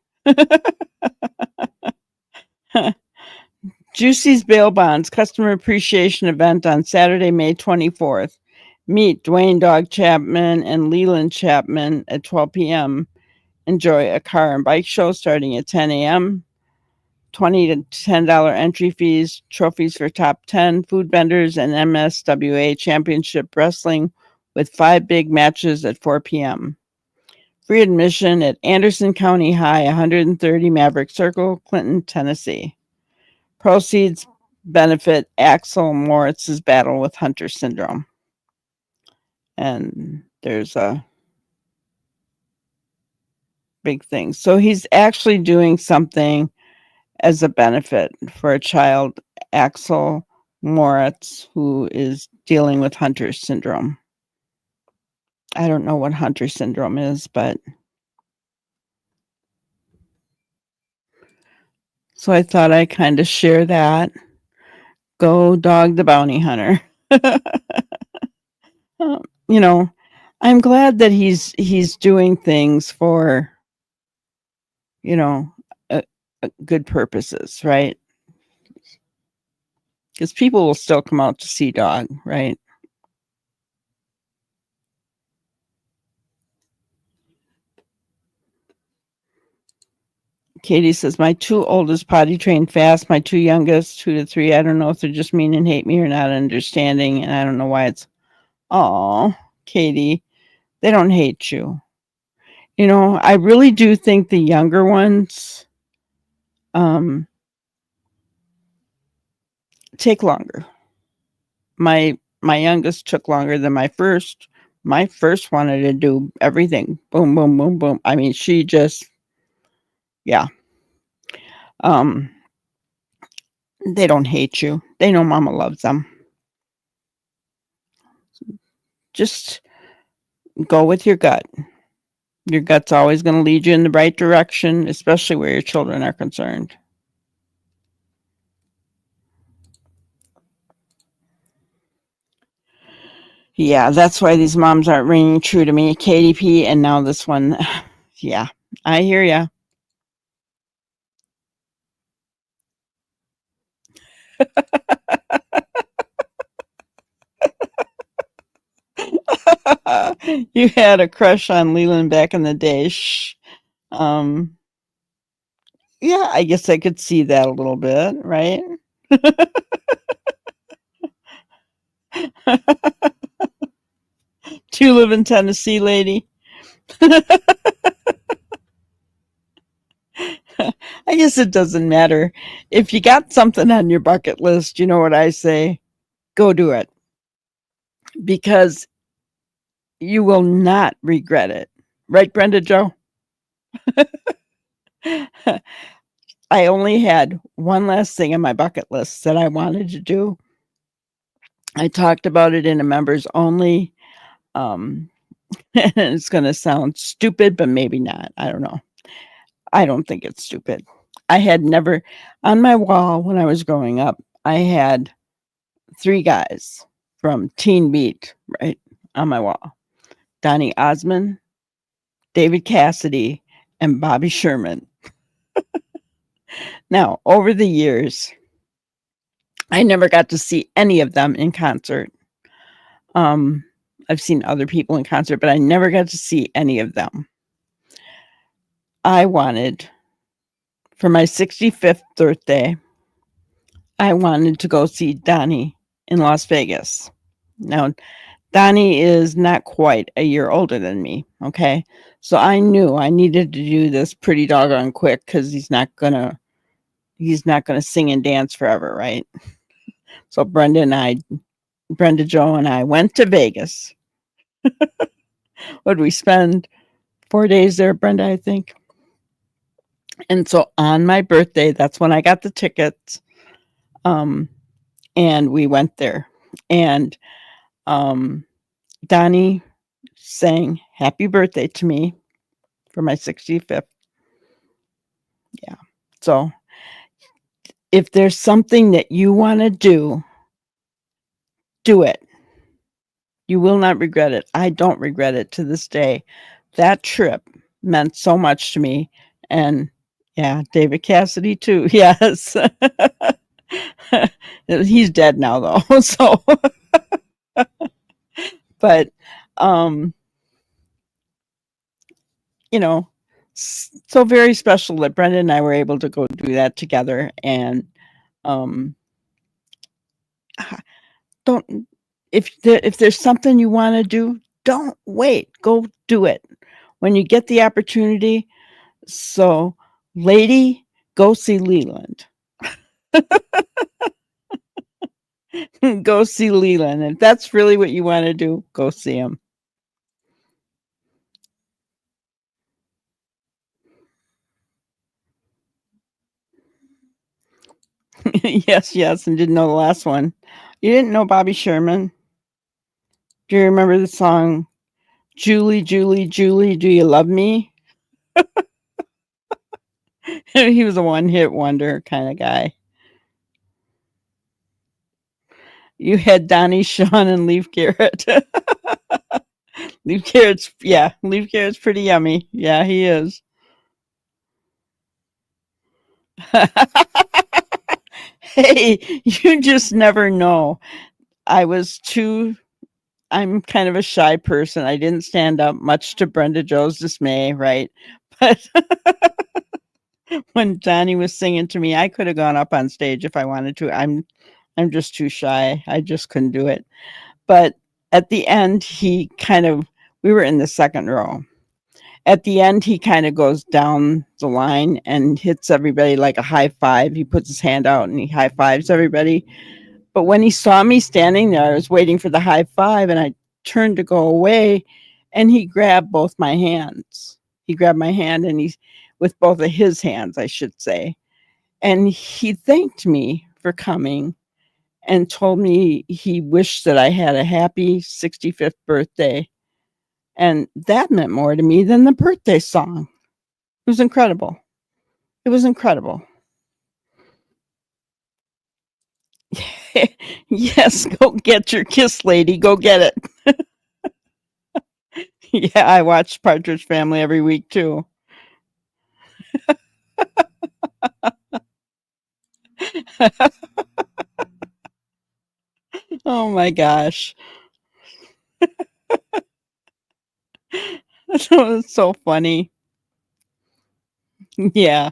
Juicy's Bail Bonds Customer Appreciation Event on Saturday, May 24th. Meet Dwayne Dog Chapman and Leland Chapman at 12 p.m. Enjoy a car and bike show starting at 10 a.m. $20 to $10 entry fees, trophies for top 10 food vendors, and MSWA Championship Wrestling with 5 big matches at 4 p.m. Free admission at Anderson County High, 130 Maverick Circle, Clinton, Tennessee. Proceeds benefit Axel Moritz's battle with Hunter syndrome. And there's a big thing. So he's actually doing something as a benefit for a child, Axel Moritz, who is dealing with Hunter syndrome. I don't know what Hunter syndrome is, but so I thought I'd kind of share that. Go Dog the Bounty Hunter. You know, I'm glad that he's doing things for, you know, good purposes, right? Because people will still come out to see Dog, right? Katie says, my 2 oldest potty trained fast, my 2 youngest, 2 to 3. I don't know if they're just mean and hate me or not understanding, and I don't know why it's, oh, Katie, they don't hate you. You know, I really do think the younger ones take longer. My youngest took longer than my first. My first wanted to do everything. Boom, boom, boom, boom. I mean, she just, yeah. They don't hate you. They know mama loves them. Just go with your gut. Your gut's always going to lead you in the right direction, especially where your children are concerned. Yeah, that's why these moms aren't ringing true to me. KDP and now this one. Yeah, I hear ya. You had a crush on Leland back in the day. Shh. Yeah, I guess I could see that a little bit, right? Do you live in Tennessee, lady? I guess it doesn't matter. If you got something on your bucket list, you know what I say? Go do it. Because you will not regret it. Right, Brenda Jo? I only had one last thing on my bucket list that I wanted to do. I talked about it in a members only. It's going to sound stupid, but maybe not. I don't know. I don't think it's stupid. I had never, on my wall when I was growing up, I had 3 guys from Teen Beat, right, on my wall. Donnie Osmond, David Cassidy, and Bobby Sherman. Now, over the years, I never got to see any of them in concert. I've seen other people in concert, but I never got to see any of them. I wanted, for my 65th birthday, I wanted to go see Donnie in Las Vegas. Now, Donnie is not quite a year older than me, okay? So I knew I needed to do this pretty doggone quick because he's not gonna sing and dance forever, right? So Brenda Jo and I went to Vegas. Would we spend 4 days there, Brenda, I think? And so on my birthday, that's when I got the tickets. And we went there. And Donnie sang happy birthday to me for my 65th. Yeah. So if there's something that you want to do, do it. You will not regret it. I don't regret it to this day. that trip meant so much to me. And yeah, David Cassidy too. Yes. He's dead now though. So but you know, so very special that Brenda and I were able to go do that together. And don't if there's something you want to do, don't wait. Go do it when you get the opportunity. So, lady, go see Leland. Go see Leland. If that's really what you want to do, go see him. Yes, yes, and didn't know the last one. You didn't know Bobby Sherman? Do you remember the song, Julie, Julie, Julie, do you love me? He was a one-hit wonder kind of guy. You had Donnie Shawn and Leaf Garrett. Leaf Garrett's pretty yummy. Yeah, he is. Hey, you just never know. I'm kind of a shy person. I didn't stand up much to Brenda Joe's dismay, right? But when Johnny was singing to me, I could have gone up on stage if I wanted to. I'm just too shy. I just couldn't do it. But at the end, we were in the second row. At the end, he kind of goes down the line and hits everybody like a high five. He puts his hand out and he high fives everybody. But when he saw me standing there, I was waiting for the high five and I turned to go away and he grabbed both my hands. He grabbed my hand and with both of his hands, I should say. And he thanked me for coming and told me he wished that I had a happy 65th birthday. And that meant more to me than the birthday song. It was incredible. It was incredible. Yes, go get your kiss, lady. Go get it. Yeah, I watch Partridge Family every week too. Oh my gosh. That was so funny. Yeah.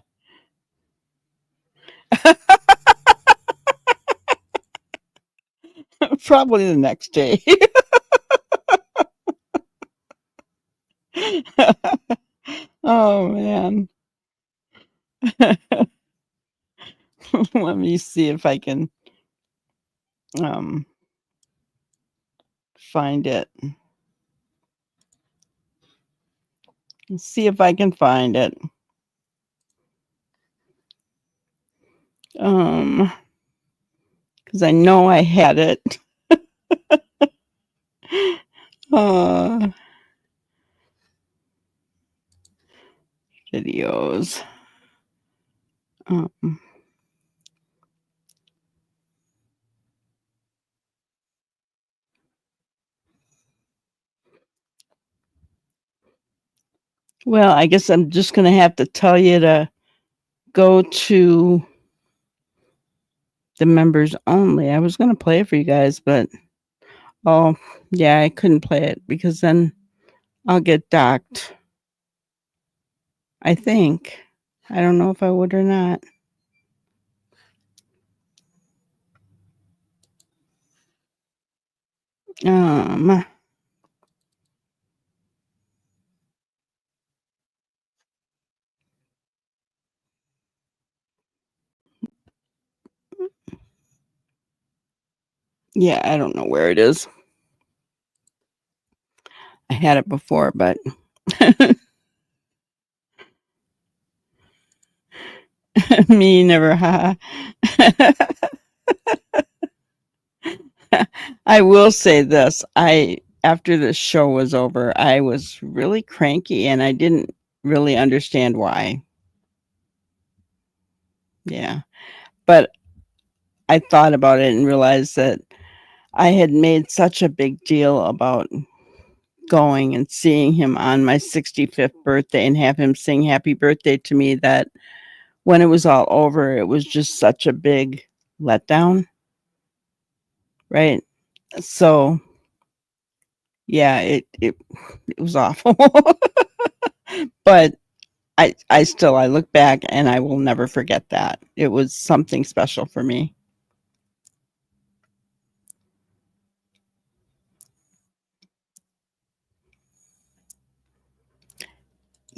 Probably the next day. Oh man. Let me see if I can find it. Let's see if I can find it. Because I know I had it. Videos. Well, I guess I'm just going to have to tell you to go to the members only. I was going to play it for you guys, but yeah, I couldn't play it because then I'll get docked. I think. I don't know if I would or not. Yeah, I don't know where it is. I had it before, but me never. I will say this. After the show was over, I was really cranky and I didn't really understand why. Yeah. But I thought about it and realized that I had made such a big deal about going and seeing him on my 65th birthday and have him sing happy birthday to me, that when it was all over, it was just such a big letdown. Right. So yeah, it was awful. But I still, I look back and I will never forget that. It was something special for me.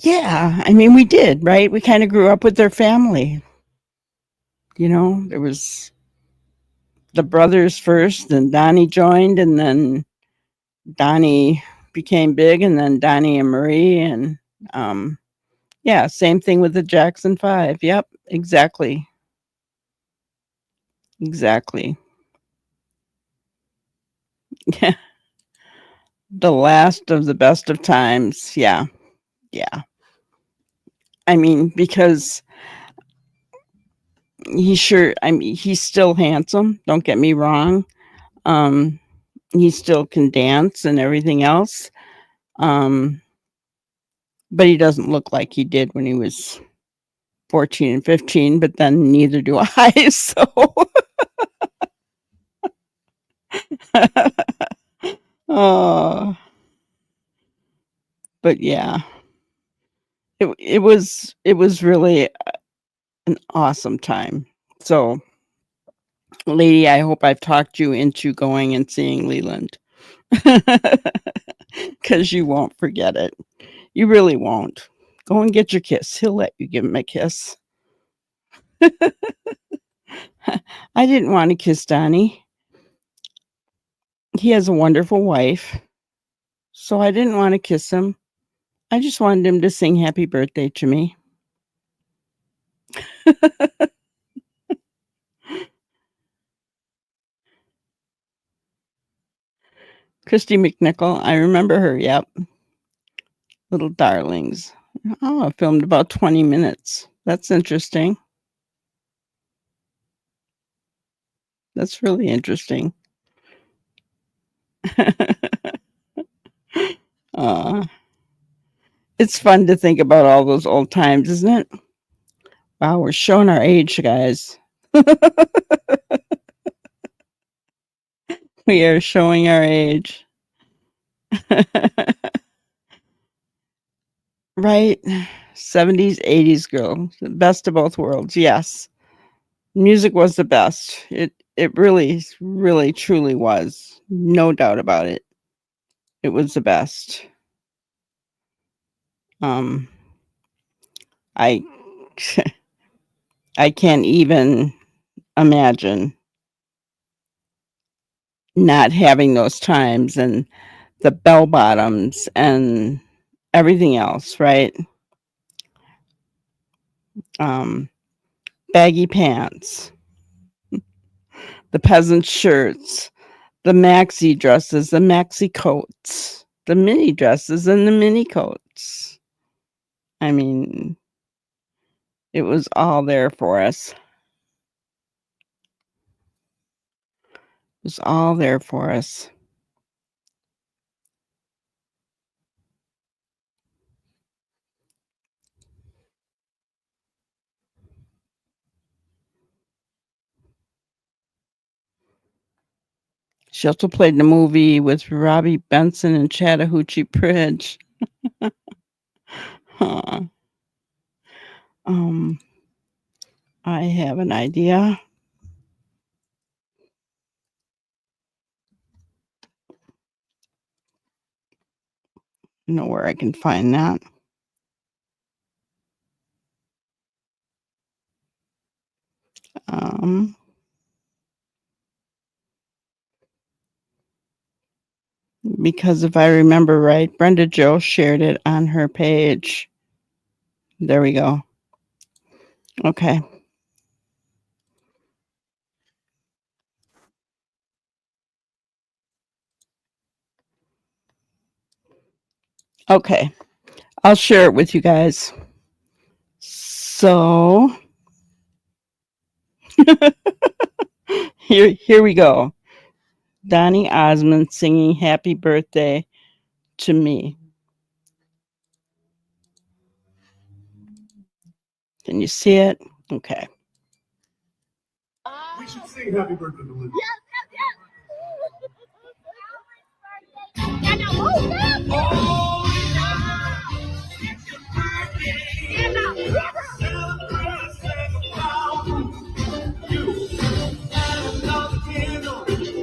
Yeah, I mean, we did, right? We kind of grew up with their family. There was the brothers first, and Donnie joined, and then Donnie became big, and then Donnie and Marie, and yeah, same thing with the Jackson 5. Yep, exactly. Exactly. Yeah. The last of the best of times. Yeah. Yeah. I mean, because he's still handsome, don't get me wrong. He still can dance and everything else. But he doesn't look like he did when he was 14 and 15, but then neither do I. So oh, but yeah. It was really an awesome time. So, lady, I hope I've talked you into going and seeing Leland. Because you won't forget it. You really won't. Go and get your kiss. He'll let you give him a kiss. I didn't want to kiss Donnie. He has a wonderful wife. So I didn't want to kiss him. I just wanted him to sing happy birthday to me. Christy McNichol, I remember her. Yep. Little darlings. Oh, I filmed about 20 minutes. That's interesting. That's really interesting. It's fun to think about all those old times, isn't it? Wow, we're showing our age, guys. We are showing our age. Right? 70s, 80s girl. The best of both worlds. Yes. Music was the best. It really, really, truly was. No doubt about it. It was the best. I I can't even imagine not having those times and the bell bottoms and everything else, right? Baggy pants, the peasant shirts, the maxi dresses, the maxi coats, the mini dresses and the mini coats. I mean, it was all there for us. It was all there for us. She also played in the movie with Robbie Benson and Chattahoochee Bridge. Huh. I have an idea. Know where I can find that. Because if I remember right, Brenda Jo shared it on her page. There we go. Okay. Okay. I'll share it with you guys. So here we go. Donny Osmond singing happy birthday to me. Can you see it? Okay. We should sing happy birthday to Linda.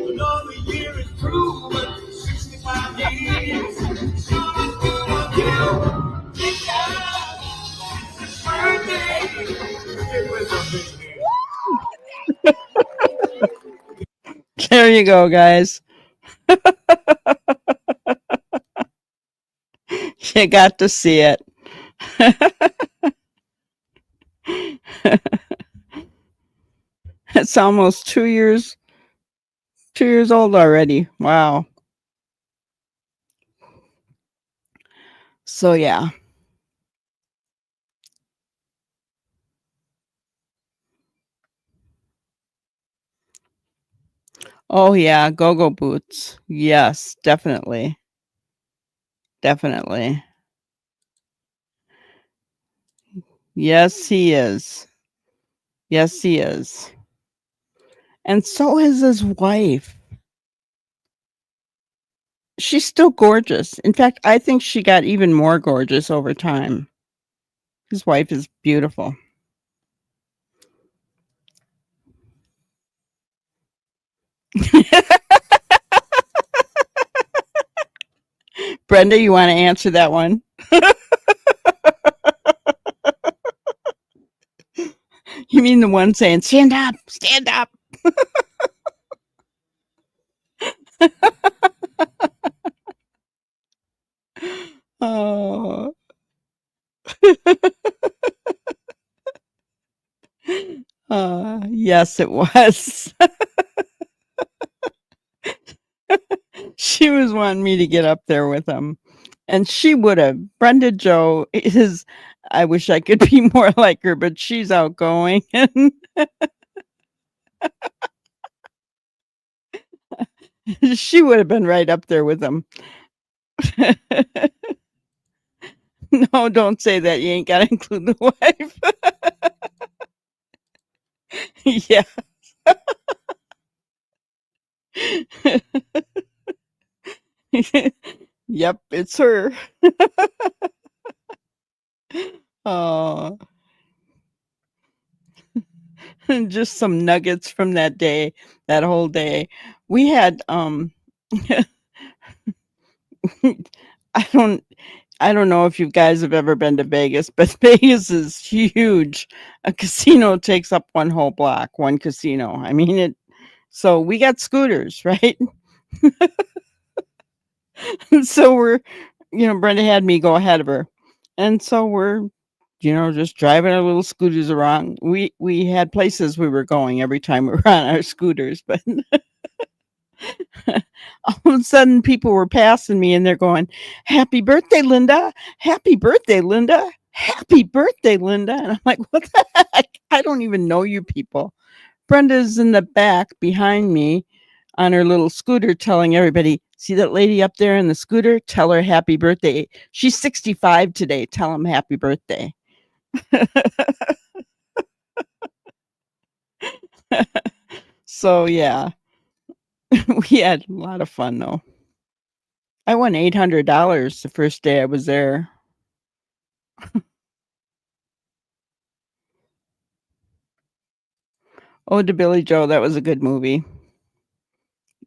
Another year is through, but 65 years. There you go, guys. You got to see it. It's almost 2 years old already. Wow. So yeah. Oh yeah, go-go boots. Yes, definitely. Definitely. Yes, he is. Yes, he is. And so is his wife. She's still gorgeous. In fact, I think she got even more gorgeous over time. His wife is beautiful. Brenda, you want to answer that one? You mean the one saying, stand up, stand up. Oh. Yes, it was. She was wanting me to get up there with him. And she would have. Brenda Joe is, I wish I could be more like her, but she's outgoing. And she would have been right up there with him. No, don't say that. You ain't got to include the wife. Yeah. Yep, it's her. Oh. Just some nuggets from that day, that whole day. We had I don't know if you guys have ever been to Vegas, but Vegas is huge. A casino takes up one whole block, one casino. I mean it. So we got scooters, right? So we're, Brenda had me go ahead of her. And so we're, just driving our little scooters around. We had places we were going every time we were on our scooters, but all of a sudden people were passing me and they're going, happy birthday, Linda. Happy birthday, Linda. Happy birthday, Linda. And I'm like, what the heck? I don't even know you people. Brenda's in the back behind me on her little scooter telling everybody, see that lady up there in the scooter? Tell her happy birthday. She's 65 today. Tell him happy birthday. So yeah, we had a lot of fun though. I won $800 the first day I was there. Oh, to Billy Joe, that was a good movie.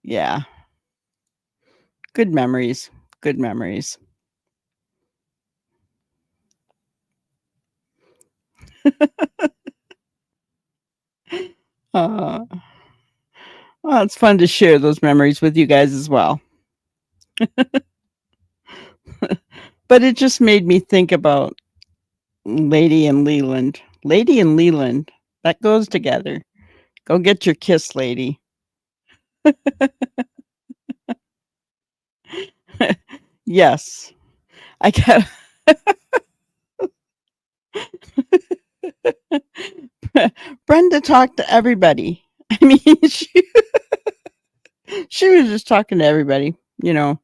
Yeah. Good memories. Good memories. Well, it's fun to share those memories with you guys as well. But it just made me think about Lady and Leland. Lady and Leland, that goes together. Go get your kiss, lady. Yes. I got Brenda talked to everybody. I mean, she was just talking to everybody, Yeah.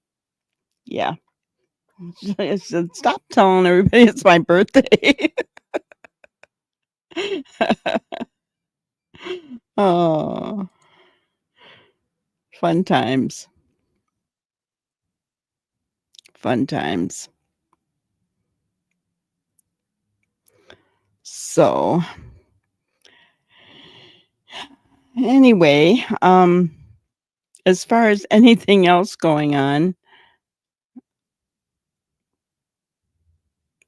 I said, stop telling everybody it's my birthday. Oh, fun times. Fun times. So, anyway, as far as anything else going on,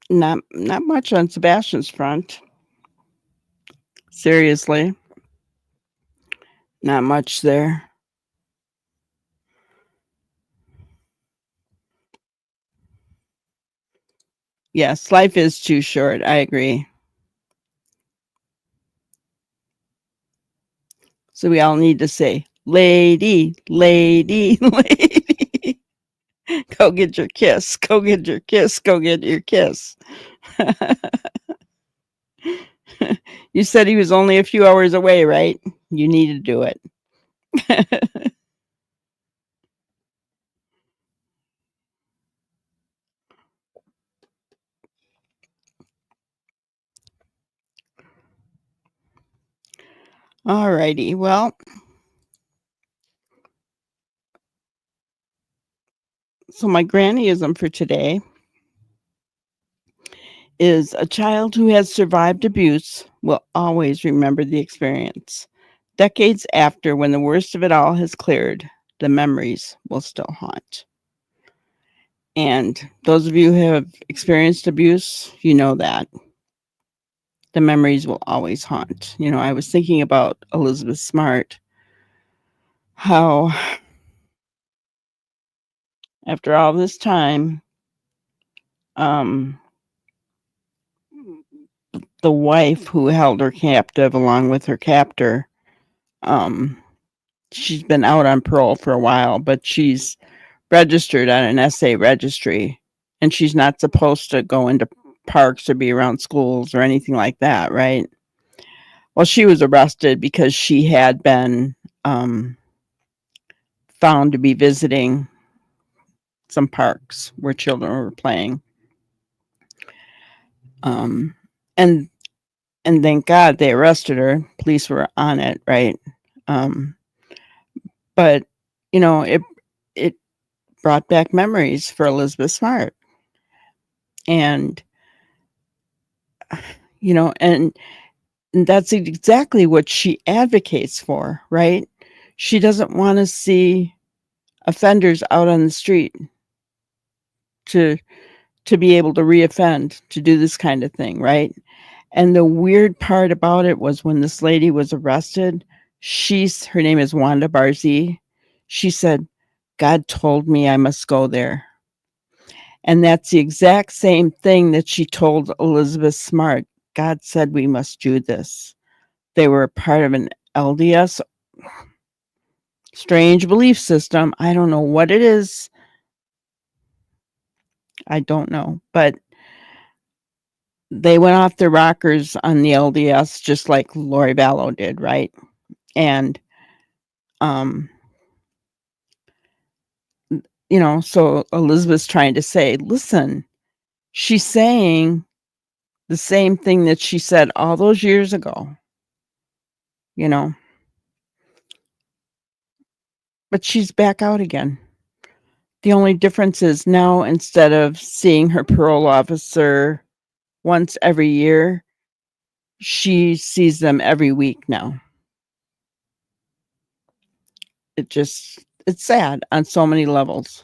not much on Sebastian's front. Seriously, not much there. Yes, life is too short. I agree. So we all need to say, lady, lady, lady. Go get your kiss. Go get your kiss. Go get your kiss. You said he was only a few hours away, right? You need to do it. All righty. Well, so my grannyism for today is a child who has survived abuse will always remember the experience. Decades after, when the worst of it all has cleared, the memories will still haunt. And those of you who have experienced abuse, you know that. The memories will always haunt. You know, I was thinking about Elizabeth Smart, how after all this time, the wife who held her captive along with her captor, she's been out on parole for a while, but she's registered on an SA registry, and she's not supposed to go into parks or be around schools or anything like that, right? Well, she was arrested because she had been found to be visiting some parks where children were playing. And thank God they arrested her. Police were on it, right? But you know, it brought back memories for Elizabeth Smart. And you know, and that's exactly what she advocates for, right? She doesn't want to see offenders out on the street to be able to reoffend, to do this kind of thing, right? And the weird part about it was when this lady was arrested, her name is Wanda Barzee. She said, God told me I must go there. And that's the exact same thing that she told Elizabeth Smart. God said we must do this. They were a part of an LDS strange belief system. I don't know what it is. I don't know. But they went off their rockers on the LDS just like Lori Vallow did, right? And you know, so Elizabeth's trying to say, listen, she's saying the same thing that she said all those years ago, you know, but she's back out again. The only difference is now, instead of seeing her parole officer once every year, she sees them every week now. It's sad on so many levels.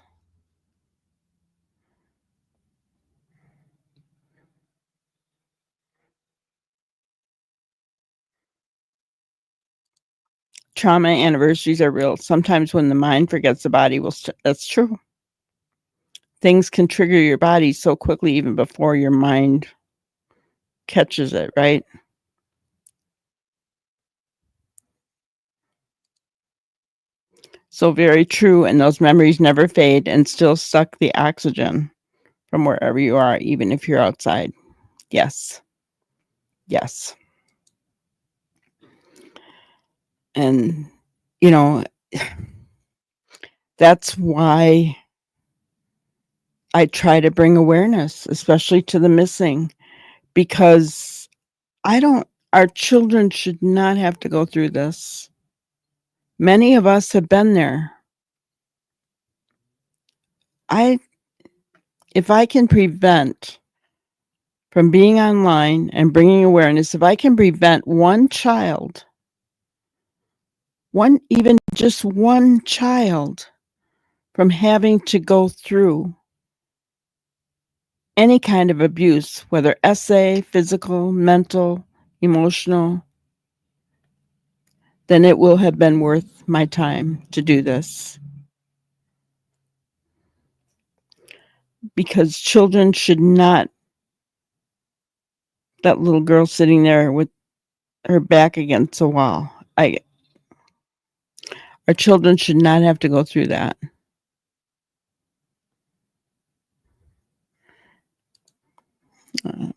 Trauma anniversaries are real. Sometimes when the mind forgets, the body will. That's true. Things can trigger your body so quickly, even before your mind catches it, right? So very true. And those memories never fade and still suck the oxygen from wherever you are, even if you're outside. Yes. Yes. And, you know, that's why I try to bring awareness, especially to the missing, because our children should not have to go through this. Many of us have been there. If I can prevent from being online and bringing awareness, if I can prevent one child, even just one child, from having to go through any kind of abuse, whether essay, physical, mental, emotional, then it will have been worth my time to do this. Because children should not, that little girl sitting there with her back against the wall, our children should not have to go through that.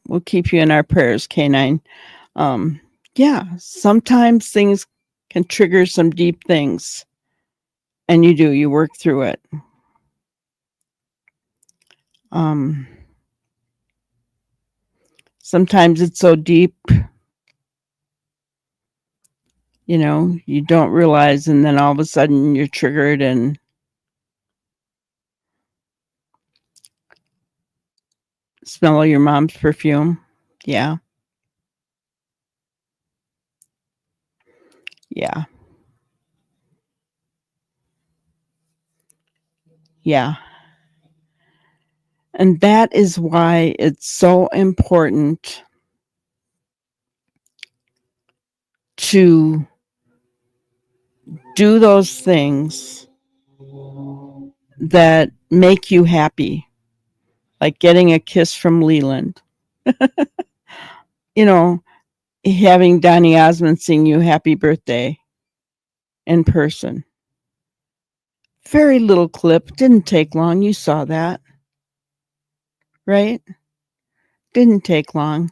We'll keep you in our prayers, K9. Yeah, sometimes things can trigger some deep things, and you work through it. Sometimes it's so deep, you don't realize, and then all of a sudden you're triggered and smell your mom's perfume. Yeah. Yeah. Yeah. And that is why it's so important to do those things that make you happy, like getting a kiss from Leland. Having Donny Osmond sing you happy birthday in person. Very little clip, didn't take long. You saw that, right? Didn't take long.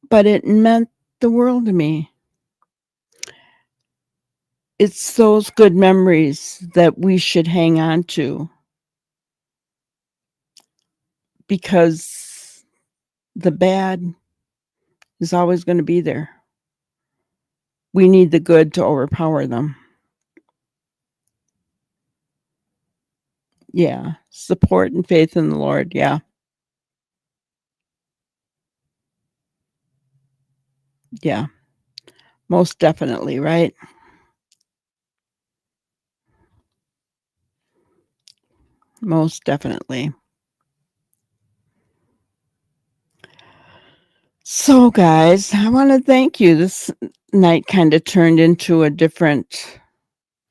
But it meant the world to me. It's those good memories that we should hang on to, because the bad is always going to be there. We need the good to overpower them. Yeah. Support and faith in the Lord. Yeah. Yeah. Most definitely, right? Most definitely. So, guys, I want to thank you. This night kind of turned into a different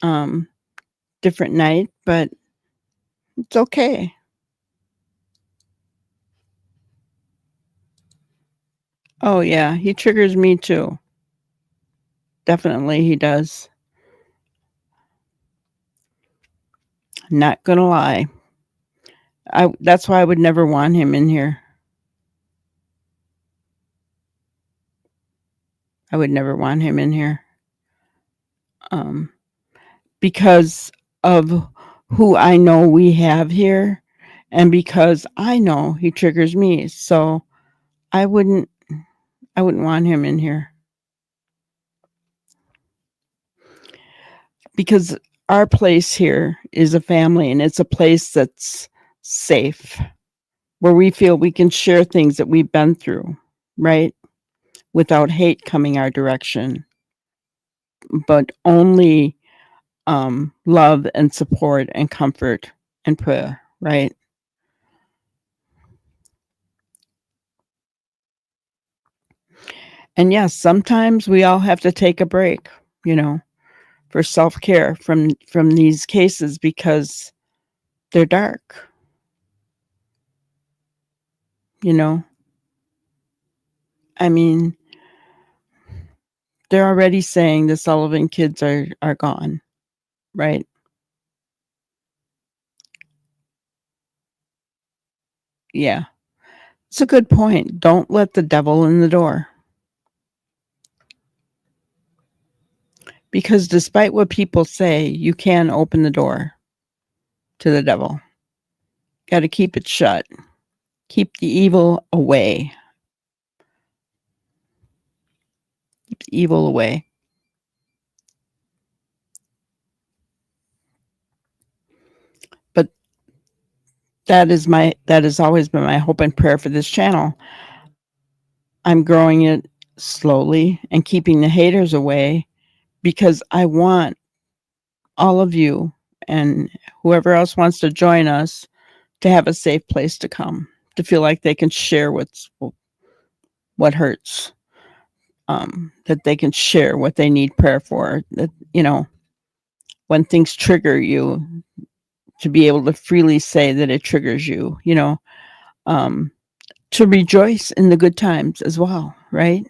night, but it's okay. Oh, yeah, he triggers me too. Definitely, he does. Not gonna lie. That's why I would never want him in here. I would never want him in here. Because of who I know we have here, and because I know he triggers me. So I wouldn't want him in here. Because our place here is a family, and it's a place that's safe, where we feel we can share things that we've been through, right? Without hate coming our direction, but only love and support and comfort and prayer, right? And yes, sometimes we all have to take a break, for self-care from these cases, because they're dark. I mean, they're already saying the Sullivan kids are gone, right? Yeah. It's a good point. Don't let the devil in the door. Because despite what people say, you can open the door to the devil. Got to keep it shut. Keep the evil away. Keep the evil away. But that has always been my hope and prayer for this channel. I'm growing it slowly and keeping the haters away because I want all of you and whoever else wants to join us to have a safe place to come, to feel like they can share what hurts, that they can share what they need prayer for, that, when things trigger you, to be able to freely say that it triggers you, to rejoice in the good times as well, right?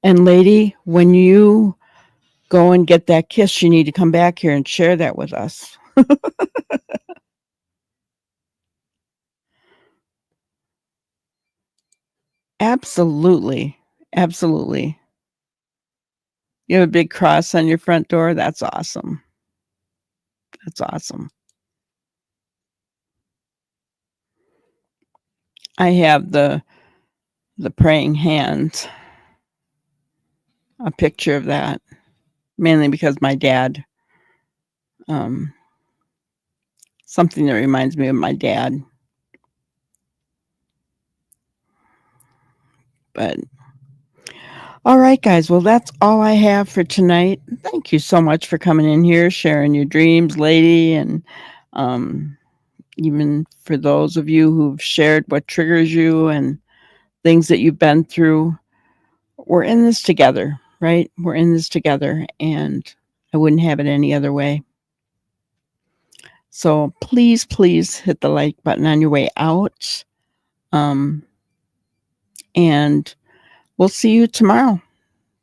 And lady, when you go and get that kiss, you need to come back here and share that with us. Absolutely. Absolutely. You have a big cross on your front door. That's awesome. That's awesome. I have the praying hands, a picture of that, mainly because my dad, something that reminds me of my dad. But all right, guys. Well, that's all I have for tonight. Thank you so much for coming in here, sharing your dreams, lady. And even for those of you who've shared what triggers you and things that you've been through, we're in this together, right? We're in this together, and I wouldn't have it any other way. So please, please hit the like button on your way out. And we'll see you tomorrow,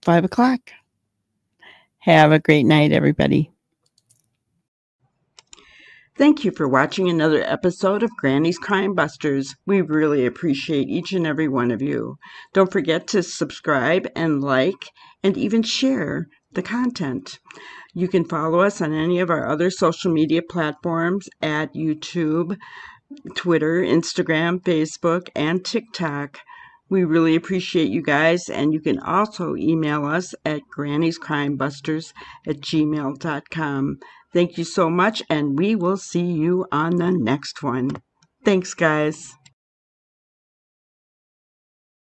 5 o'clock. Have a great night, everybody. Thank you for watching another episode of Granny's Crime Busters. We really appreciate each and every one of you. Don't forget to subscribe and like and even share the content. You can follow us on any of our other social media platforms at YouTube, Twitter, Instagram, Facebook, and TikTok. We really appreciate you guys, and you can also email us at granniescrimebusters@gmail.com. Thank you so much, and we will see you on the next one. Thanks, guys.